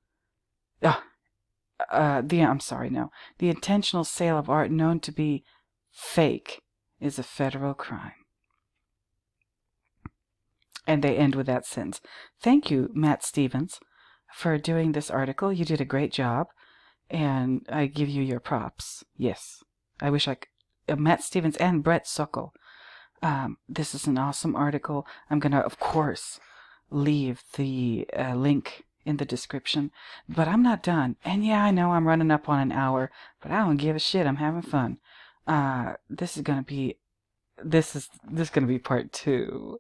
The intentional sale of art known to be fake is a federal crime. And they end with that sentence. Thank you, Matt Stevens, for doing this article. You did a great job, and I give you your props. Yes, I wish I could. Matt Stevens and Brett Sokol. This is an awesome article. I'm going to, of course, leave the link in the description. But I'm not done. And yeah, I know I'm running up on an hour, but I don't give a shit. I'm having fun. This is going to be part 2.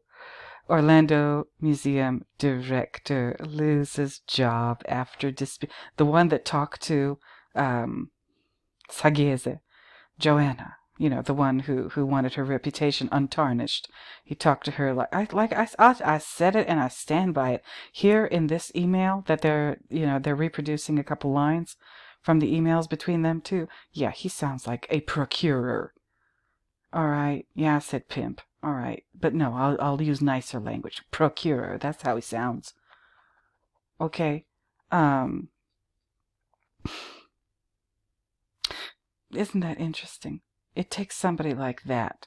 Orlando Museum director loses job after the one that talked to Sageze, Joanna. The one who wanted her reputation untarnished. He talked to her I said it, and I stand by it. Here in this email that they're reproducing a couple lines from the emails between them two. Yeah, he sounds like a procurer. All right. Yeah, I said pimp. All right. But no, I'll use nicer language. Procurer. That's how he sounds. Okay. Isn't that interesting? It takes somebody like that,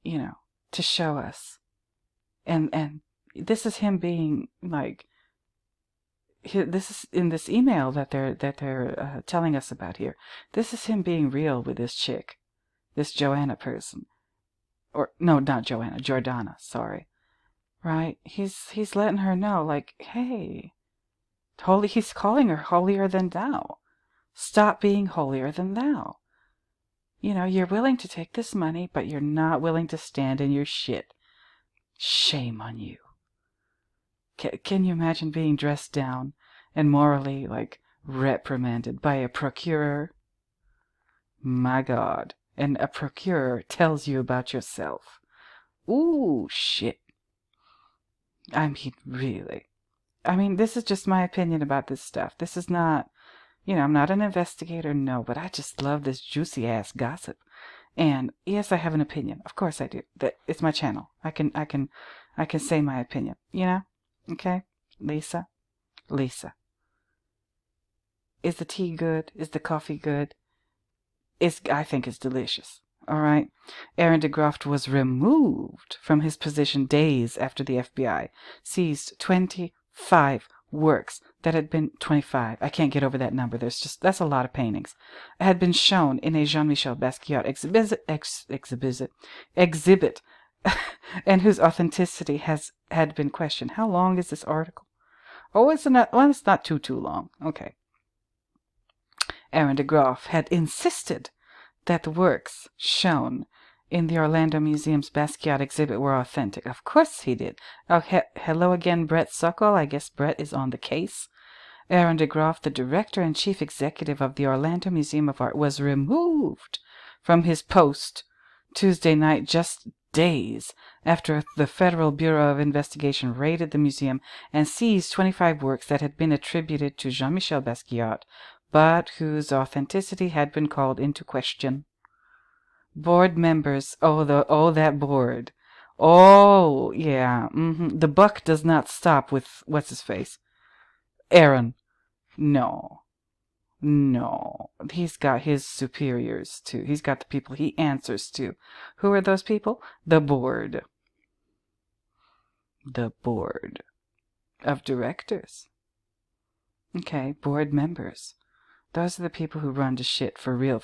to show us. And this is him being like, this is in this email that they're telling us about here. This is him being real with this chick, this Joanna person. Or, no, not Joanna, Jordana, sorry. Right? He's letting her know, like, hey, he's calling her holier than thou. Stop being holier than thou. You're willing to take this money, but you're not willing to stand in your shit. Shame on you. Can you imagine being dressed down and morally, like, reprimanded by a procurer. My God. And a procurer tells you about yourself. Ooh, shit. I mean, really. I mean, this is just my opinion about this stuff. This is not, I'm not an investigator, no, but I just love this juicy ass gossip. And yes, I have an opinion. Of course I do. It's my channel. I can say my opinion, Okay? Lisa. Is the tea good? Is the coffee good? I think it's delicious. All right. Aaron DeGroft was removed from his position days after the FBI seized 25 works that had been 25. I can't get over that number. That's a lot of paintings. Had been shown in a Jean-Michel Basquiat exhibit and whose authenticity had been questioned. How long is this article? Oh, it's not too long. Okay. Aaron DeGroff had insisted that the works shown in the Orlando Museum's Basquiat exhibit were authentic. Of course he did. Oh, hello again, Brett Sokol. I guess Brett is on the case. Aaron DeGroff, the director and chief executive of the Orlando Museum of Art, was removed from his post Tuesday night, just days after the Federal Bureau of Investigation raided the museum and seized 25 works that had been attributed to Jean-Michel Basquiat, but whose authenticity had been called into question. Board members, that board. Oh, yeah, The buck does not stop with, what's-his-face? Aaron. No. He's got his superiors, too. He's got the people he answers to. Who are those people? The board. The board of directors. Okay, board members. Those are the people who run the shit for real.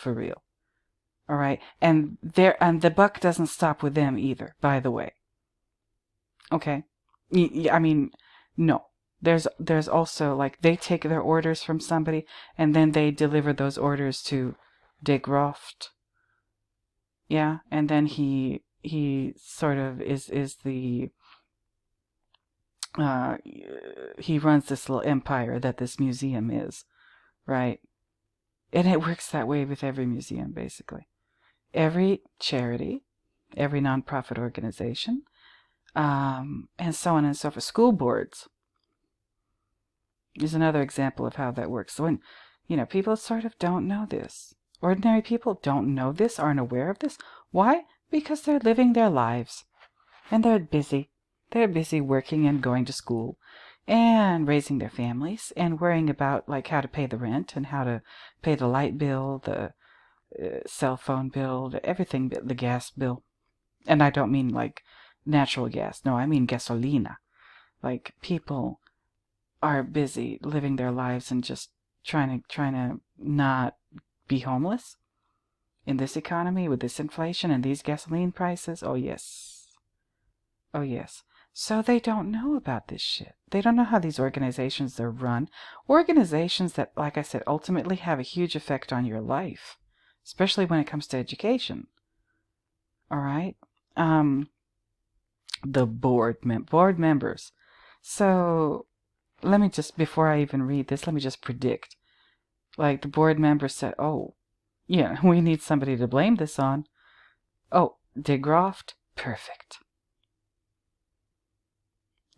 All right, and the buck doesn't stop with them either, by the way. Okay, I mean, no. There's also, like, they take their orders from somebody and then they deliver those orders to DeGroft. Yeah, and then he sort of is the he runs this little empire that this museum is, right? And it works that way with every museum, basically. Every charity, every nonprofit organization, and so on and so forth. School boards is another example of how that works. So when, people sort of don't know this. Ordinary people don't know this, aren't aware of this. Why? Because they're living their lives. And they're busy. They're busy working and going to school and raising their families and worrying about, like, how to pay the rent and how to pay the light bill, the cell phone bill, everything, the gas bill. And I don't mean, like, natural gas. No, I mean gasolina. Like, people are busy living their lives and just trying to not be homeless in this economy with this inflation and these gasoline prices. Oh yes. So they don't know about this shit. They don't know how these organizations are run. Organizations that, like I said, ultimately have a huge effect on your life, especially when it comes to education. All right. The board members. So let me just, before I even read this, let me just predict. Like, the board members said, oh, yeah, we need somebody to blame this on. Oh, DeGroft, perfect.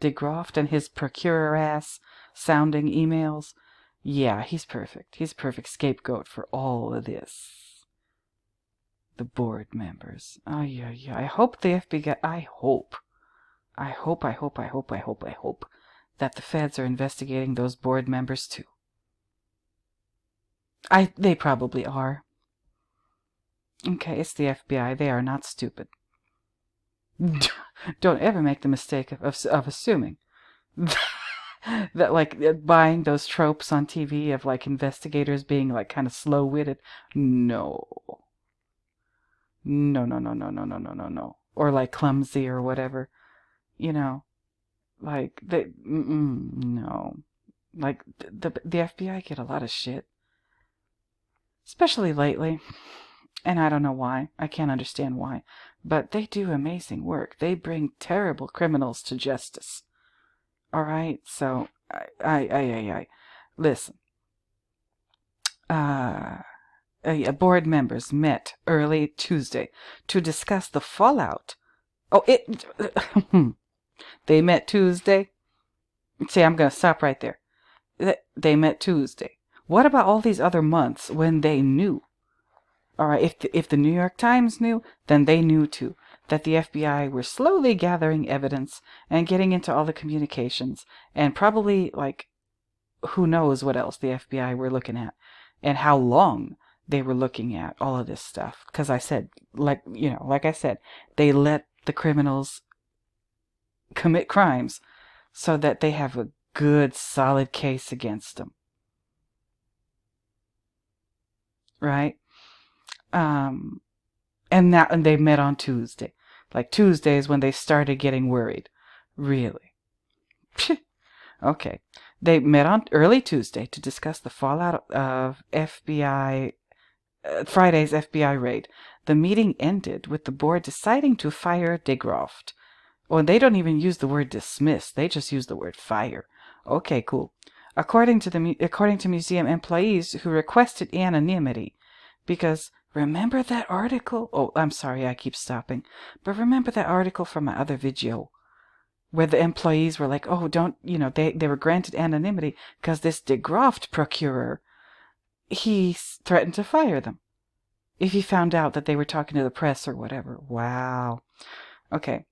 DeGroft and his procurer-ass sounding emails. Yeah, he's perfect. He's a perfect scapegoat for all of this. The board members. Oh, yeah. I hope the FBI, I hope that the feds are investigating those board members too. They probably are. Okay, it's the FBI. They are not stupid. Don't ever make the mistake of assuming that, like, buying those tropes on TV of, like, investigators being, like, kind of slow-witted. No. Or, like, clumsy or whatever. Like, no. Like, the FBI get a lot of shit. Especially lately. And I don't know why. I can't understand why. But they do amazing work. They bring terrible criminals to justice. All right? So, I. Listen. board members met early Tuesday to discuss the fallout. Oh, they met Tuesday. See, I'm going to stop right there. They met Tuesday. What about all these other months when they knew? All right, if the New York Times knew, then they knew too, that the FBI were slowly gathering evidence and getting into all the communications, and probably, like, who knows what else the FBI were looking at, and how long they were looking at all of this stuff. Because I said, like I said, they let the criminals commit crimes so that they have a good, solid case against them. Right? And they met on Tuesday. Like, Tuesday is when they started getting worried. Really? Okay. They met on early Tuesday to discuss the fallout of Friday's FBI raid. The meeting ended with the board deciding to fire DeGroft. Oh, and they don't even use the word dismiss. They just use the word fire. Okay, cool. According to museum employees who requested anonymity, because remember that article? Oh, I'm sorry, I keep stopping. But remember that article from my other video where the employees were like, oh, don't, they were granted anonymity because this DeGroft procurer, he threatened to fire them if he found out that they were talking to the press or whatever. Wow. Okay.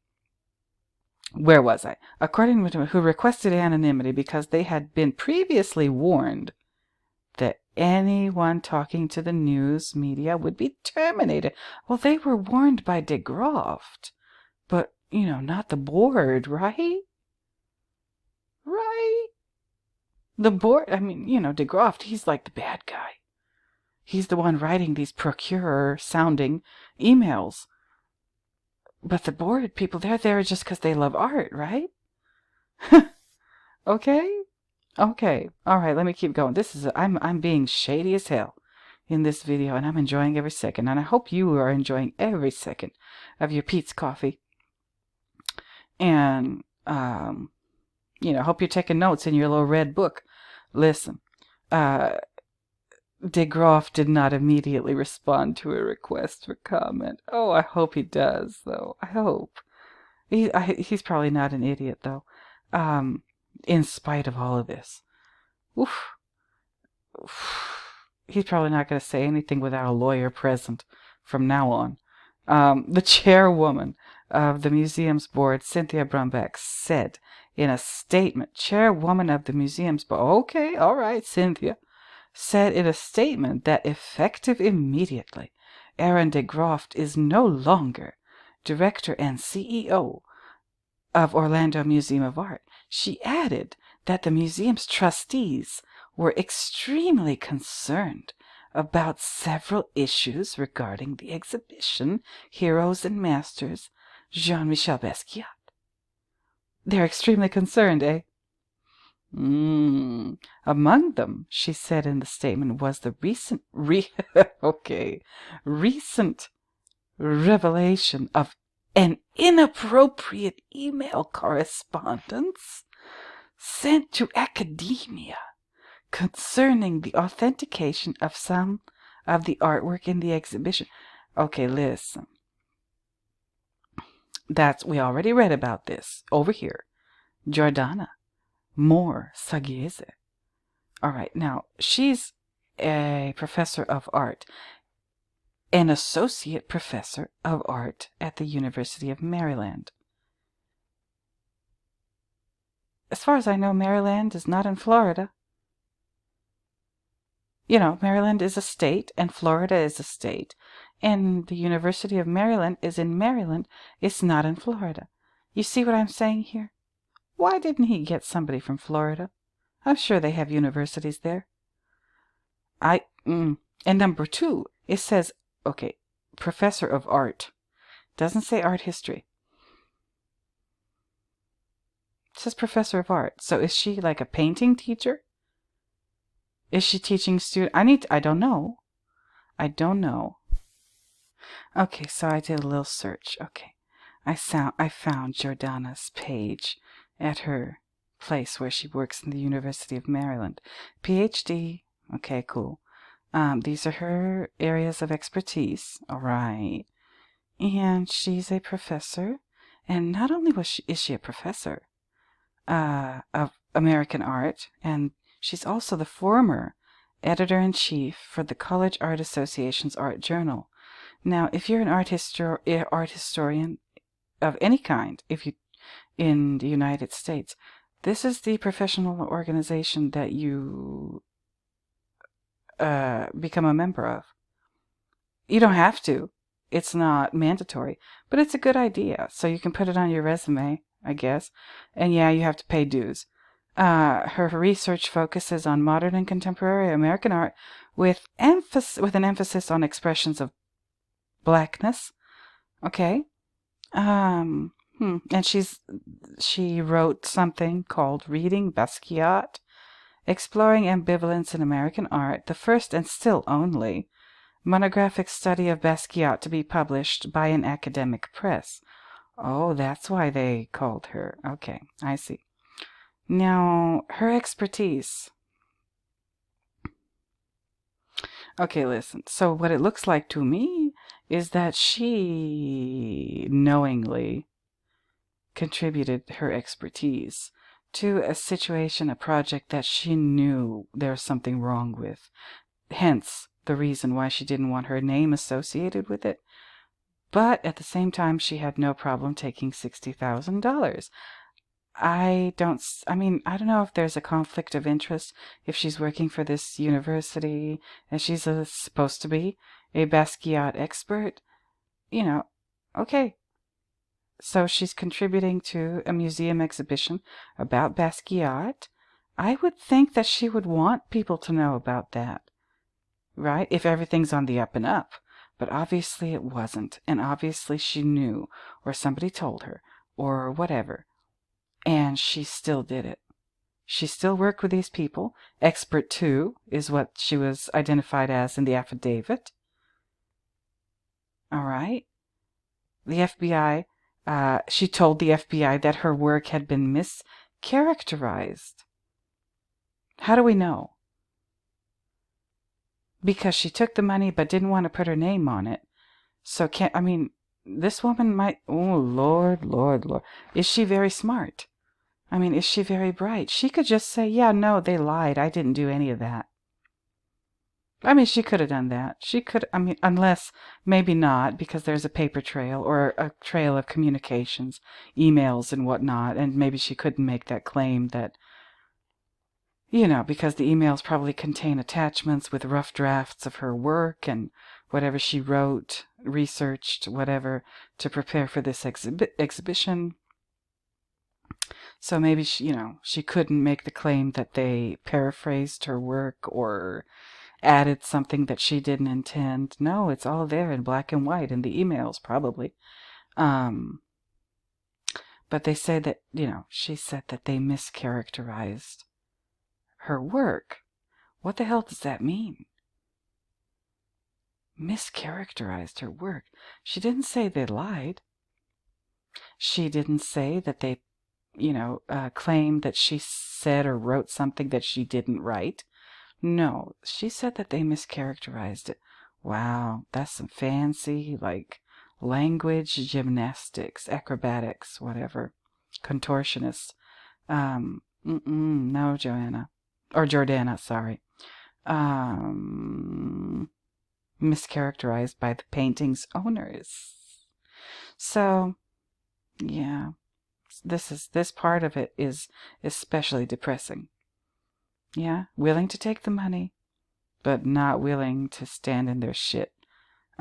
Where was I? According to who requested anonymity because they had been previously warned that anyone talking to the news media would be terminated. Well, they were warned by DeGroft, but, not the board, right? Right? The board, DeGroft, he's like the bad guy. He's the one writing these procurer-sounding emails. But the board people, they're there just because they love art, right? Okay? Okay. All right, let me keep going. I'm being shady as hell in this video, and I'm enjoying every second. And I hope you are enjoying every second of your Pete's coffee. And, hope you're taking notes in your little red book. Listen, DeGroff did not immediately respond to a request for comment. Oh, I hope he does, though. I hope. He's probably not an idiot, though. In spite of all of this. Oof. He's probably not going to say anything without a lawyer present from now on. The chairwoman of the museum's board, Cynthia Brumback, said in a statement, chairwoman of the museum's board, okay, all right, Cynthia, said in a statement that effective immediately, Aaron DeGroft is no longer director and CEO of Orlando Museum of Art. She added that the museum's trustees were extremely concerned about several issues regarding the exhibition Heroes and Masters, Jean-Michel Basquiat. They're extremely concerned, eh? Among them, she said in the statement, was the recent revelation of an inappropriate email correspondence sent to academia concerning the authentication of some of the artwork in the exhibition. Okay, listen. We already read about this over here. Jordana Moore Sagiese. All right, now she's a professor of art, an associate professor of art at the University of Maryland. As far as I know, Maryland is not in Florida. Maryland is a state, and Florida is a state. And the University of Maryland is in Maryland. It's not in Florida. You see what I'm saying here? Why didn't he get somebody from Florida? I'm sure they have universities there. And number 2, it says, okay, professor of art. Doesn't say art history. It says professor of art. So is she like a painting teacher? Is she teaching students? I don't know. I don't know. Okay, so I did a little search. Okay. I found Jordana's page at her place where she works in the University of Maryland. PhD. Okay, cool. These are her areas of expertise, all right. And she's a professor. And not only is she a professor of American art, and she's also the former editor-in-chief for the College Art Association's Art Journal. Now, if you're an art historian of any kind, in the United States, this is the professional organization that you become a member of. You don't have to. It's not mandatory, but it's a good idea. So you can put it on your resume, I guess. And yeah, you have to pay dues. Her research focuses on modern and contemporary American art with an emphasis on expressions of blackness. Okay. And she wrote something called Reading Basquiat, Exploring Ambivalence in American Art, the first and still only monographic study of Basquiat to be published by an academic press. Oh, that's why they called her. Okay, I see. Now, her expertise. Okay, listen. So what it looks like to me is that she knowingly contributed her expertise to a situation, a project that she knew there was something wrong with. Hence, the reason why she didn't want her name associated with it. But at the same time, she had no problem taking $60,000. I don't know if there's a conflict of interest if she's working for this university and she's supposed to be a Basquiat expert. Okay. So she's contributing to a museum exhibition about Basquiat. I would think that she would want people to know about that, right? If everything's on the up and up. But obviously it wasn't. And obviously she knew, or somebody told her, or whatever. And she still did it. She still worked with these people. Expert 2 is what she was identified as in the affidavit. All right. The FBI, she told the FBI that her work had been mischaracterized. How do we know? Because she took the money but didn't want to put her name on it. So this woman might, oh, Lord. Is she very smart? Is she very bright? She could just say, yeah, no, they lied. I didn't do any of that. She could have done that. She could, unless, maybe not, because there's a paper trail or a trail of communications, emails and whatnot, and maybe she couldn't make that claim that, because the emails probably contain attachments with rough drafts of her work and whatever she wrote, researched, whatever, to prepare for this exhibition. So maybe she couldn't make the claim that they paraphrased her work or added something that she didn't intend. No, it's all there in black and white in the emails, probably. But they say that, she said that they mischaracterized her work. What the hell does that mean? Mischaracterized her work. She didn't say they lied. She didn't say that they claimed that she said or wrote something that she didn't write. No, she said that they mischaracterized it. Wow, that's some fancy, language gymnastics, acrobatics, whatever, contortionists. No, Jordana, sorry. Mischaracterized by the painting's owners. So, yeah. This part of it is especially depressing. Yeah, willing to take the money, but not willing to stand in their shit.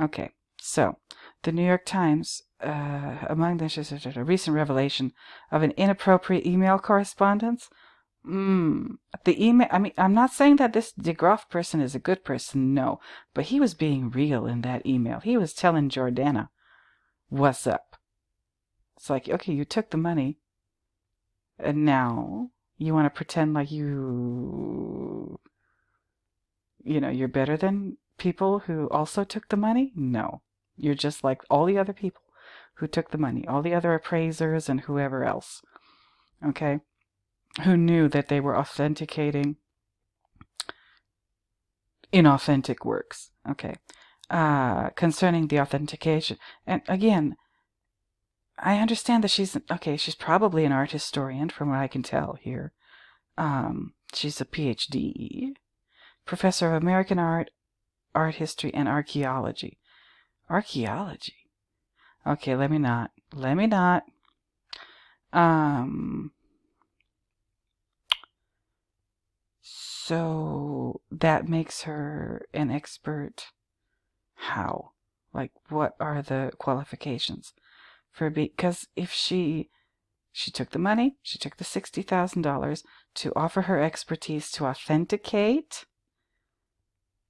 Okay, so the New York Times, among them, a recent revelation of an inappropriate email correspondence. The email, I'm not saying that this DeGroff person is a good person, no, but he was being real in that email. He was telling Jordana what's up. It's like, okay, you took the money, and now you want to pretend like you're better than people who also took the money? No. You're just like all the other people who took the money, all the other appraisers and whoever else, okay, who knew that they were authenticating inauthentic works. Okay. Concerning the authentication. And again, I understand that she's probably an art historian from what I can tell here. She's a PhD, professor of American art, art history, and archaeology. Archaeology? Okay, let me not. So that makes her an expert. How? Like, what are the qualifications for because if she took the money, she took the $60,000 to offer her expertise to authenticate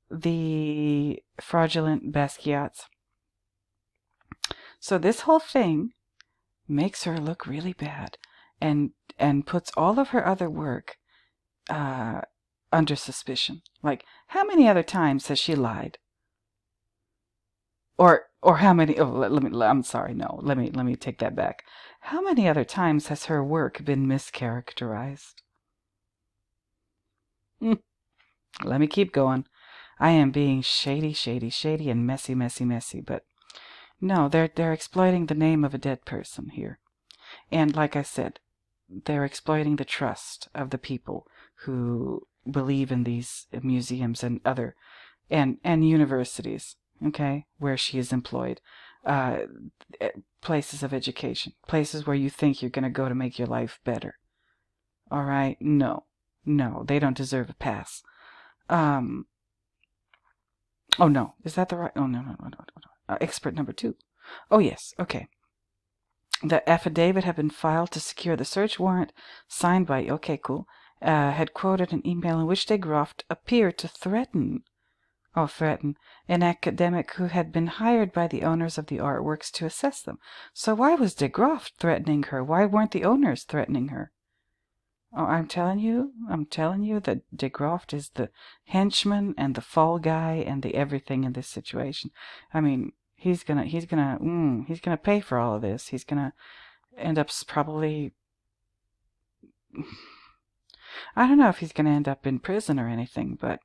the fraudulent Basquiats. So this whole thing makes her look really bad and puts all of her other work under suspicion. Like, how many other times has she lied? Or how many? Oh, I'm sorry. No, let me take that back. How many other times has her work been mischaracterized? Let me keep going. I am being shady, and messy. But no, they're exploiting the name of a dead person here, and like I said, they're exploiting the trust of the people who believe in these museums and other and universities. Okay, where she is employed, places of education, places where you think you're going to go to make your life better. All right, no, they don't deserve a pass. Oh no, is that the right? Oh no. Expert number 2. Oh yes, okay. The affidavit had been filed to secure the search warrant signed by. Okay, cool. Had quoted an email in which de Groft appeared to threaten an academic who had been hired by the owners of the artworks to assess them. So why was de Groft threatening her? Why weren't the owners threatening her? Oh, I'm telling you that de Groft is the henchman and the fall guy and the everything in this situation. I mean, he's gonna pay for all of this. He's gonna end up probably. I don't know if he's gonna end up in prison or anything, but.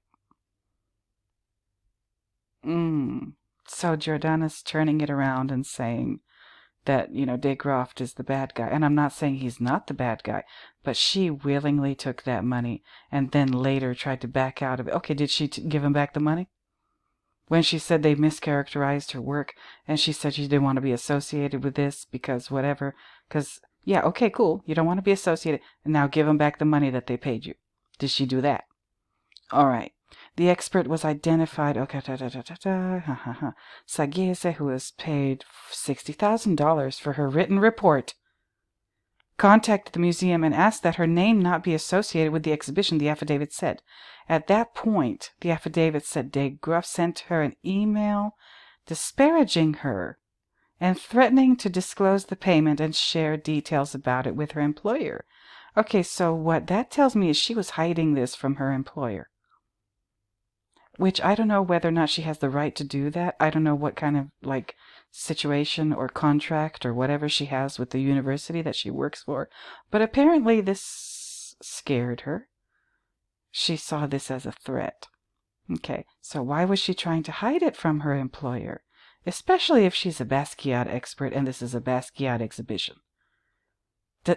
So Jordana's turning it around and saying that, de Groft is the bad guy. And I'm not saying he's not the bad guy, but she willingly took that money and then later tried to back out of it. Okay, did she give him back the money? When she said they mischaracterized her work and she said she didn't want to be associated with this because whatever. Because, yeah, okay, cool. You don't want to be associated. And now give them back the money that they paid you. Did she do that? All right. The expert was identified. Okay, Sagese, who was paid $60,000 for her written report, contacted the museum and asked that her name not be associated with the exhibition, the affidavit said. At that point, the affidavit said de Groft sent her an email disparaging her and threatening to disclose the payment and share details about it with her employer. Okay, so what that tells me is she was hiding this from her employer. Which I don't know whether or not she has the right to do that. I don't know what kind of situation or contract or whatever she has with the university that she works for. But apparently this scared her. She saw this as a threat. Okay, so why was she trying to hide it from her employer? Especially if she's a Basquiat expert and this is a Basquiat exhibition.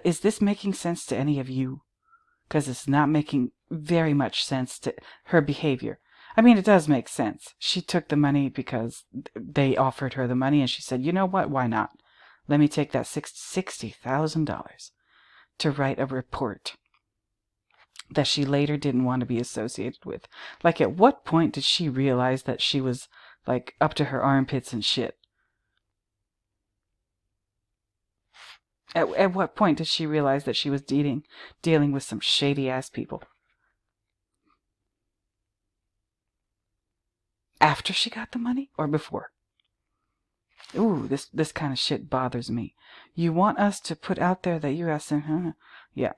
Is this making sense to any of you? Because it's not making very much sense to her behavior. I mean, it does make sense. She took the money because they offered her the money and she said, you know what, why not? Let me take that $60,000 to write a report that she later didn't want to be associated with. Like, at what point did she realize that she was, up to her armpits and shit? At what point did she realize that she was dealing with some shady-ass people? After she got the money or before? Ooh, this kind of shit bothers me. You want us to put out there that you asked him, yeah,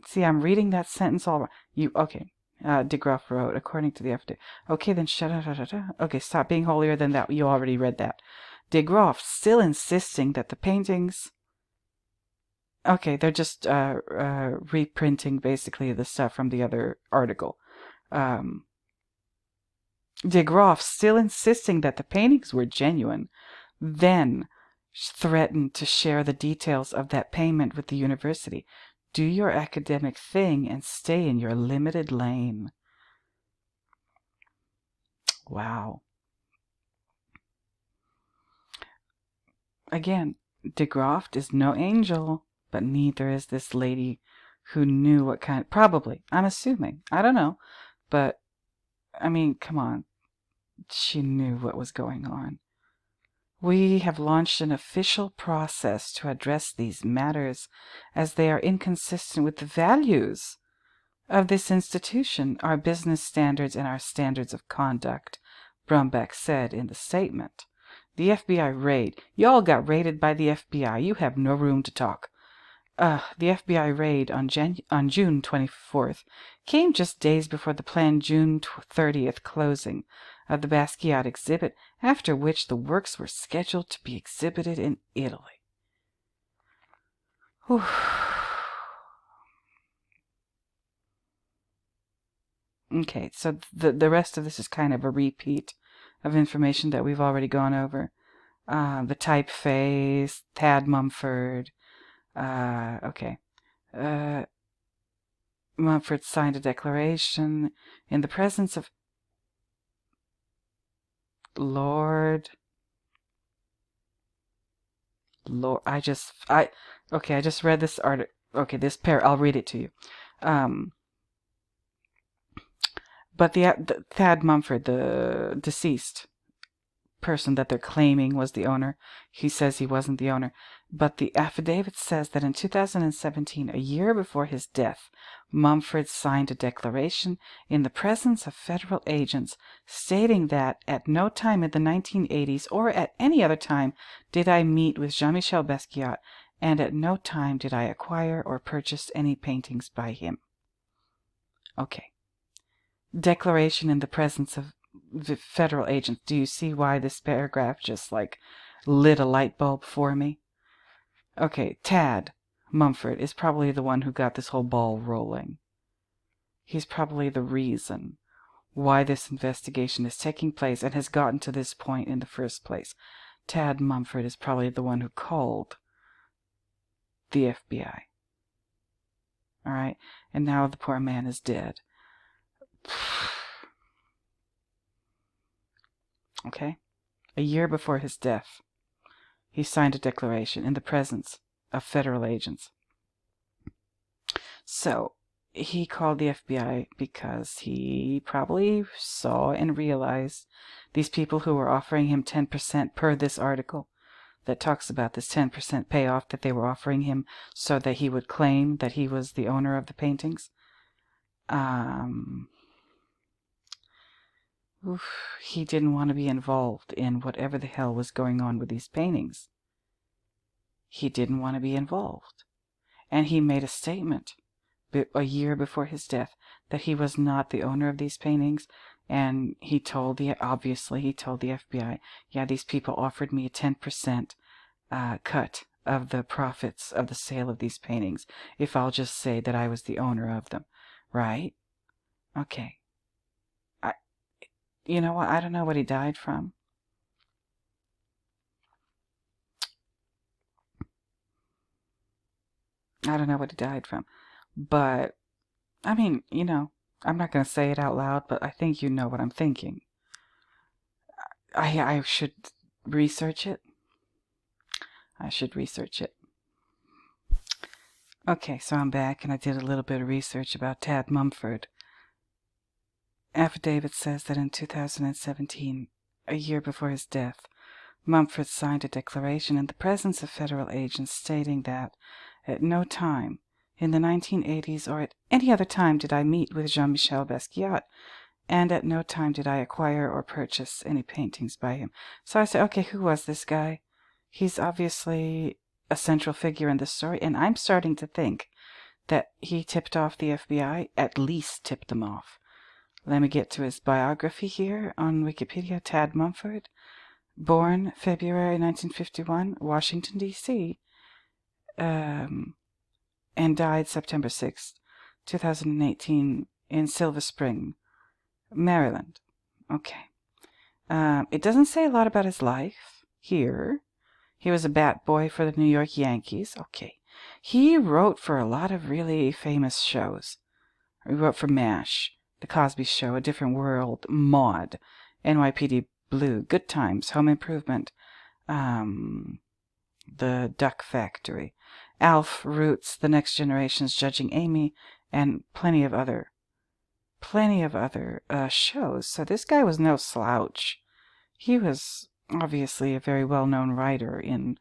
see, I'm reading that sentence all wrong. Okay, de Groft wrote, according to the affidavit. Okay, then shut up. Okay, stop being holier than that. You already read that. De Groft still insisting that the paintings... Okay, they're just reprinting basically the stuff from the other article. De Graaf, still insisting that the paintings were genuine, then threatened to share the details of that payment with the university. Do your academic thing and stay in your limited lane. Wow. Again, de Graaf is no angel, but neither is this lady who knew what kind. Probably, I'm assuming. I don't know. But, I mean, come on. She knew what was going on. We have launched an official process to address these matters as they are inconsistent with the values of this institution, our business standards, and our standards of conduct, Brumback said in the statement. The FBI raid. Y'all got raided by the FBI. You have no room to talk. The FBI raid on June 24th came just days before the planned June 30th closing of the Basquiat exhibit, after which the works were scheduled to be exhibited in Italy. Whew. Okay, so the rest of this is kind of a repeat of information that we've already gone over. The typeface, Todd Mumford. Okay. Mumford signed a declaration in the presence of Lord. I just read this article. Okay, this pair. I'll read it to you. But the Todd Mumford, the deceased person that they're claiming was the owner, he says he wasn't the owner. But the affidavit says that in 2017, a year before his death, Mumford signed a declaration in the presence of federal agents stating that at no time in the 1980s or at any other time did I meet with Jean-Michel Basquiat, and at no time did I acquire or purchase any paintings by him. Okay. Declaration in the presence of the federal agents. Do you see why this paragraph just lit a light bulb for me? Okay, Todd Mumford is probably the one who got this whole ball rolling. He's probably the reason why this investigation is taking place and has gotten to this point in the first place. Todd Mumford is probably the one who called the FBI. All right, and now the poor man is dead. Okay? A year before his death, he signed a declaration in the presence of federal agents. So, he called the FBI because he probably saw and realized these people who were offering him 10% per this article that talks about this 10% payoff that they were offering him so that he would claim that he was the owner of the paintings. He didn't want to be involved in whatever the hell was going on with these paintings. He didn't want to be involved. And he made a statement a year before his death that he was not the owner of these paintings. And he told the FBI, yeah, these people offered me a 10% cut of the profits of the sale of these paintings if I'll just say that I was the owner of them. Right? Okay. You know what? I don't know what he died from. I don't know what he died from. But, I mean, I'm not going to say it out loud, but I think you know what I'm thinking. I should research it. I should research it. Okay, so I'm back, and I did a little bit of research about Todd Mumford. Affidavit says that in 2017, a year before his death, Mumford signed a declaration in the presence of federal agents stating that at no time in the 1980s or at any other time did I meet with Jean-Michel Basquiat, and at no time did I acquire or purchase any paintings by him. So I said, okay, who was this guy? He's obviously a central figure in this story, and I'm starting to think that he tipped off the FBI, at least tipped them off. Let me get to his biography here on Wikipedia. Todd Mumford, born February 1951, Washington, D.C., and died September 6th, 2018, in Silver Spring, Maryland. Okay. It doesn't say a lot about his life here. He was a bat boy for the New York Yankees. Okay. He wrote for a lot of really famous shows. He wrote for MASH, The Cosby Show, A Different World, Maude, NYPD Blue, Good Times, Home Improvement, The Duck Factory, Alf, Roots, The Next Generation's Judging Amy, and plenty of other shows. So this guy was no slouch. He was obviously a very well-known writer in,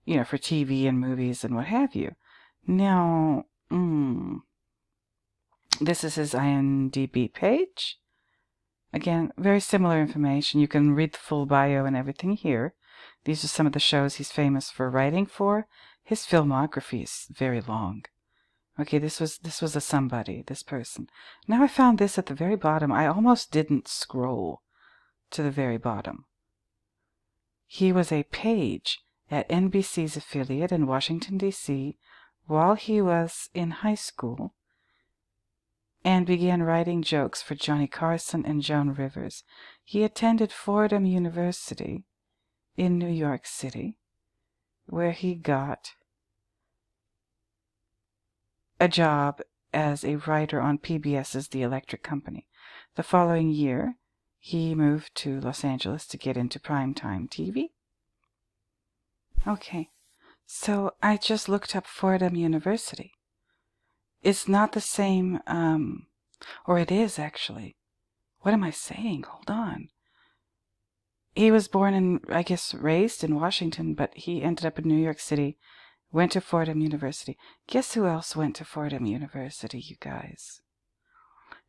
for TV and movies and what have you. Now, this is his IMDb page. Again, very similar information. You can read the full bio and everything here. These are some of the shows he's famous for writing for. His filmography is very long. Okay, this was a somebody, this person. Now I found this at the very bottom. I almost didn't scroll to the very bottom. He was a page at NBC's affiliate in Washington, D.C. while he was in high school and began writing jokes for Johnny Carson and Joan Rivers. He attended Fordham University in New York City, where he got a job as a writer on PBS's The Electric Company. The following year, he moved to Los Angeles to get into primetime TV. Okay, so I just looked up Fordham University. It's not the same, or it is actually. What am I saying? Hold on. He was born and, I guess, raised in Washington, but he ended up in New York City, went to Fordham University. Guess who else went to Fordham University, you guys?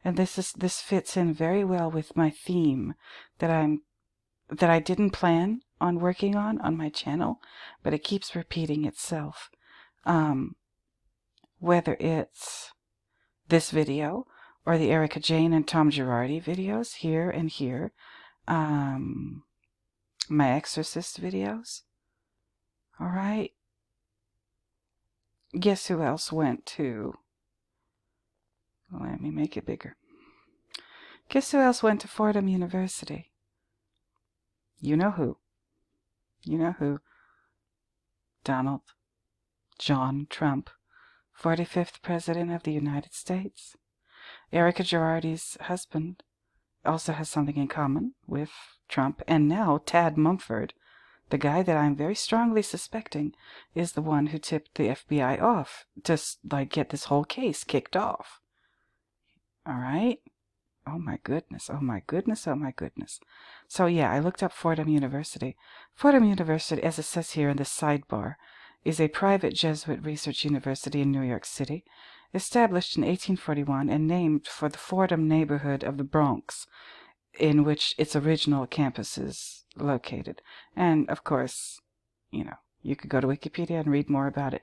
And this fits in very well with my theme that I didn't plan on working on my channel, but it keeps repeating itself. Whether it's this video or the Erica Jane and Tom Girardi videos here and here, my Exorcist videos. All right. Guess who else went to? Let me make it bigger. Guess who else went to Fordham University? You know who. You know who. Donald John Trump, 45th President of the United States. Erica Girardi's husband also has something in common with Trump. And now Todd Mumford, the guy that I'm very strongly suspecting is the one who tipped the FBI off to get this whole case kicked off. All right? Oh my goodness, oh my goodness, oh my goodness. So yeah, I looked up Fordham University. Fordham University, as it says here in the sidebar, is a private Jesuit research university in New York City, established in 1841 and named for the Fordham neighborhood of the Bronx, in which its original campus is located. And of course, you could go to Wikipedia and read more about it.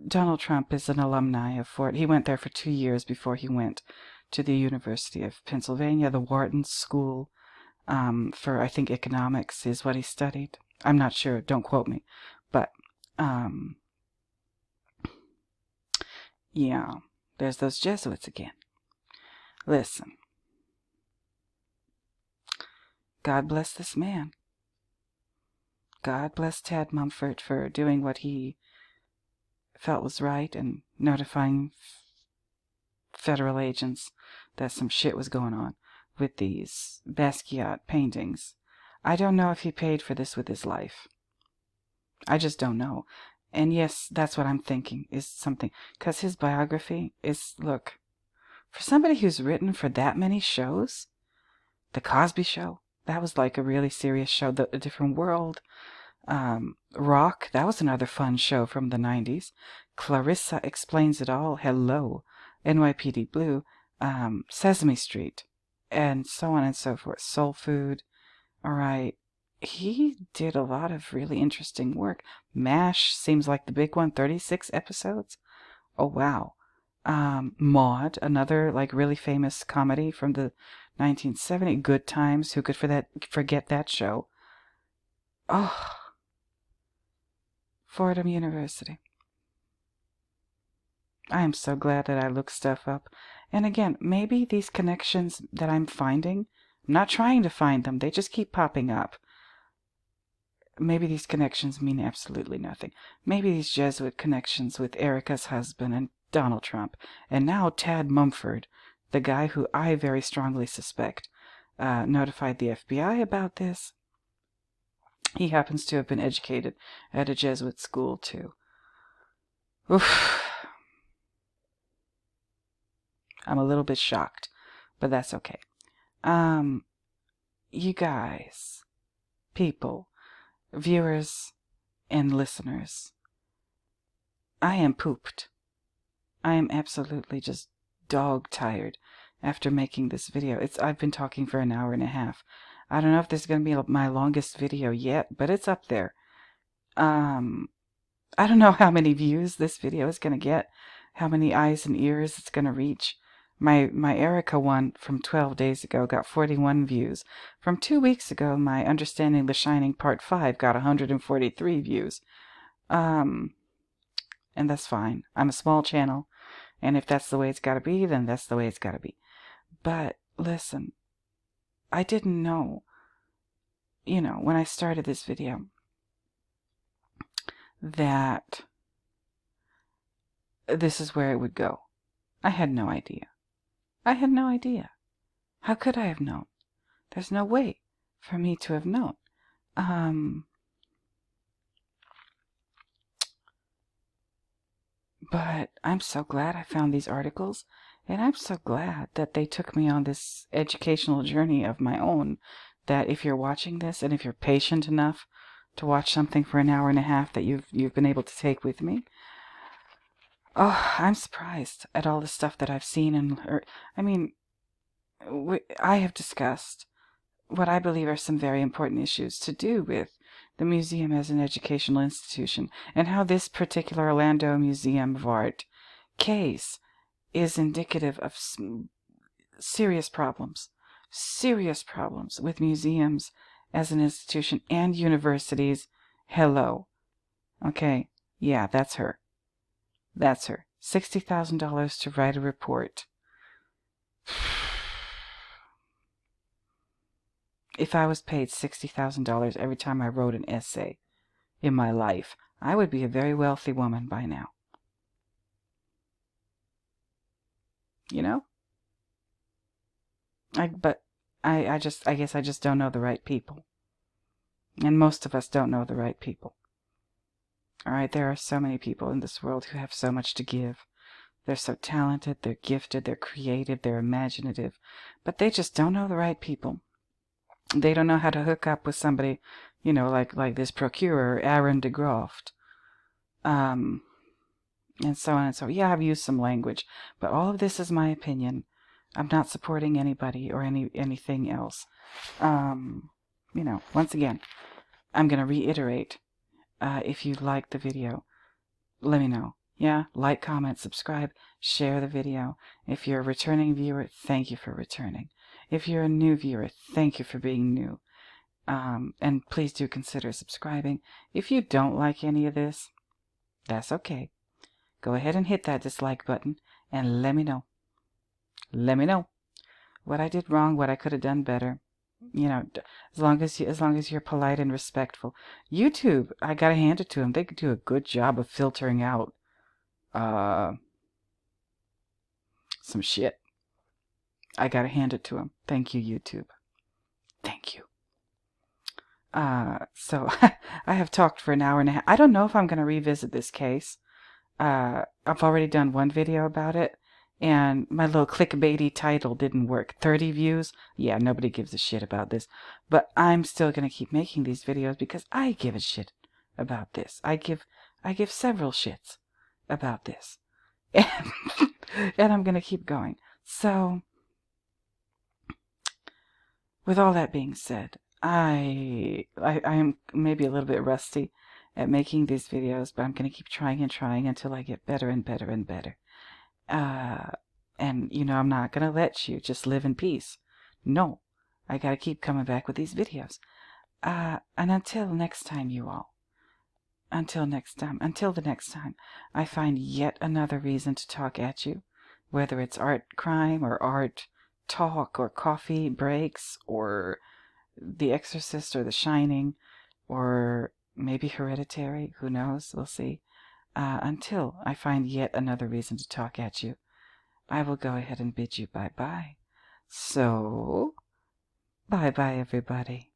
Donald Trump is an alumni of Fordham. He went there for 2 years before he went to the University of Pennsylvania, the Wharton School, for, I think, economics is what he studied. I'm not sure, don't quote me. But, yeah, there's those Jesuits again. Listen. God bless this man. God bless Todd Mumford for doing what he felt was right and notifying federal agents that some shit was going on with these Basquiat paintings. I don't know if he paid for this with his life. I just don't know. And yes, that's what I'm thinking is something. Because his biography is, look, for somebody who's written for that many shows, The Cosby Show, that was like a really serious show. A Different World, Rock, that was another fun show from the 90s. Clarissa Explains It All, hello, NYPD Blue, Sesame Street, and so on and so forth. Soul Food, all right. He did a lot of really interesting work. MASH seems like the big one, 36 episodes. Oh, wow. Maude, another like really famous comedy from the 1970s. Good Times, who could forget that show? Oh, Fordham University. I am so glad that I looked stuff up. And again, maybe these connections that I'm finding I'm not trying to find them. They just keep popping up. Maybe these connections mean absolutely nothing. Maybe these Jesuit connections with Erica's husband and Donald Trump, and now Todd Mumford, the guy who I very strongly suspect notified the FBI about this. He happens to have been educated at a Jesuit school, too. Oof. I'm a little bit shocked, but that's okay. You guys, people, viewers, and listeners, I am pooped. I am absolutely just dog tired after making this video. I've been talking for an hour and a half. I don't know if this is going to be my longest video yet, but it's up there. I don't know how many views this video is going to get, how many eyes and ears it's going to reach. My Erica one from 12 days ago got 41 views. From 2 weeks ago, my Understanding the Shining Part 5 got 143 views. And that's fine. I'm a small channel, and if that's the way it's got to be, then that's the way it's got to be. But listen, I didn't know, when I started this video, that this is where it would go. I had no idea. I had no idea. How could I have known? There's no way for me to have known. But I'm so glad I found these articles, and I'm so glad that they took me on this educational journey of my own, that if you're watching this, and if you're patient enough to watch something for an hour and a half that you've been able to take with me, I'm surprised at all the stuff that I've seen. I have discussed what I believe are some very important issues to do with the museum as an educational institution, and how this particular Orlando Museum of Art case is indicative of serious problems with museums as an institution and universities. Hello. Okay, yeah, that's her. That's her. $60,000 to write a report. If I was paid $60,000 every time I wrote an essay in my life, I would be a very wealthy woman by now. I guess I just don't know the right people. And most of us don't know the right people. Alright, there are so many people in this world who have so much to give. They're so talented, they're gifted, they're creative, they're imaginative, but they just don't know the right people. They don't know how to hook up with somebody, like this procurer, Aaron DeGroft. And so on and so. Yeah, I've used some language, but all of this is my opinion. I'm not supporting anybody or anything else. Once again, I'm going to reiterate, if you like the video, let me know. Yeah, like, comment, subscribe, share the video. If you're a returning viewer, thank you for returning. If you're a new viewer, thank you for being new. And please do consider subscribing. If you don't like any of this, that's okay. Go ahead and hit that dislike button and let me know. Let me know what I did wrong, what I could have done better. As long as you're polite and respectful. YouTube, I gotta hand it to them. They could do a good job of filtering out some shit. I gotta hand it to them. Thank you, YouTube. Thank you. So I have talked for an hour and a half. I don't know if I'm gonna revisit this case. I've already done one video about it, and my little clickbaity title didn't work. 30 views? Yeah, nobody gives a shit about this. But I'm still gonna keep making these videos because I give a shit about this. I give several shits about this. And I'm gonna keep going. So, with all that being said, I am maybe a little bit rusty at making these videos, but I'm going to keep trying and trying until I get better and better and better. And, I'm not going to let you just live in peace. No, I got to keep coming back with these videos. And until next time, you all. Until the next time, I find yet another reason to talk at you, whether it's art crime or art talk or coffee breaks or The Exorcist or The Shining or maybe Hereditary. Who knows? We'll see. Until I find yet another reason to talk at you, I will go ahead and bid you bye-bye. So, bye-bye, everybody.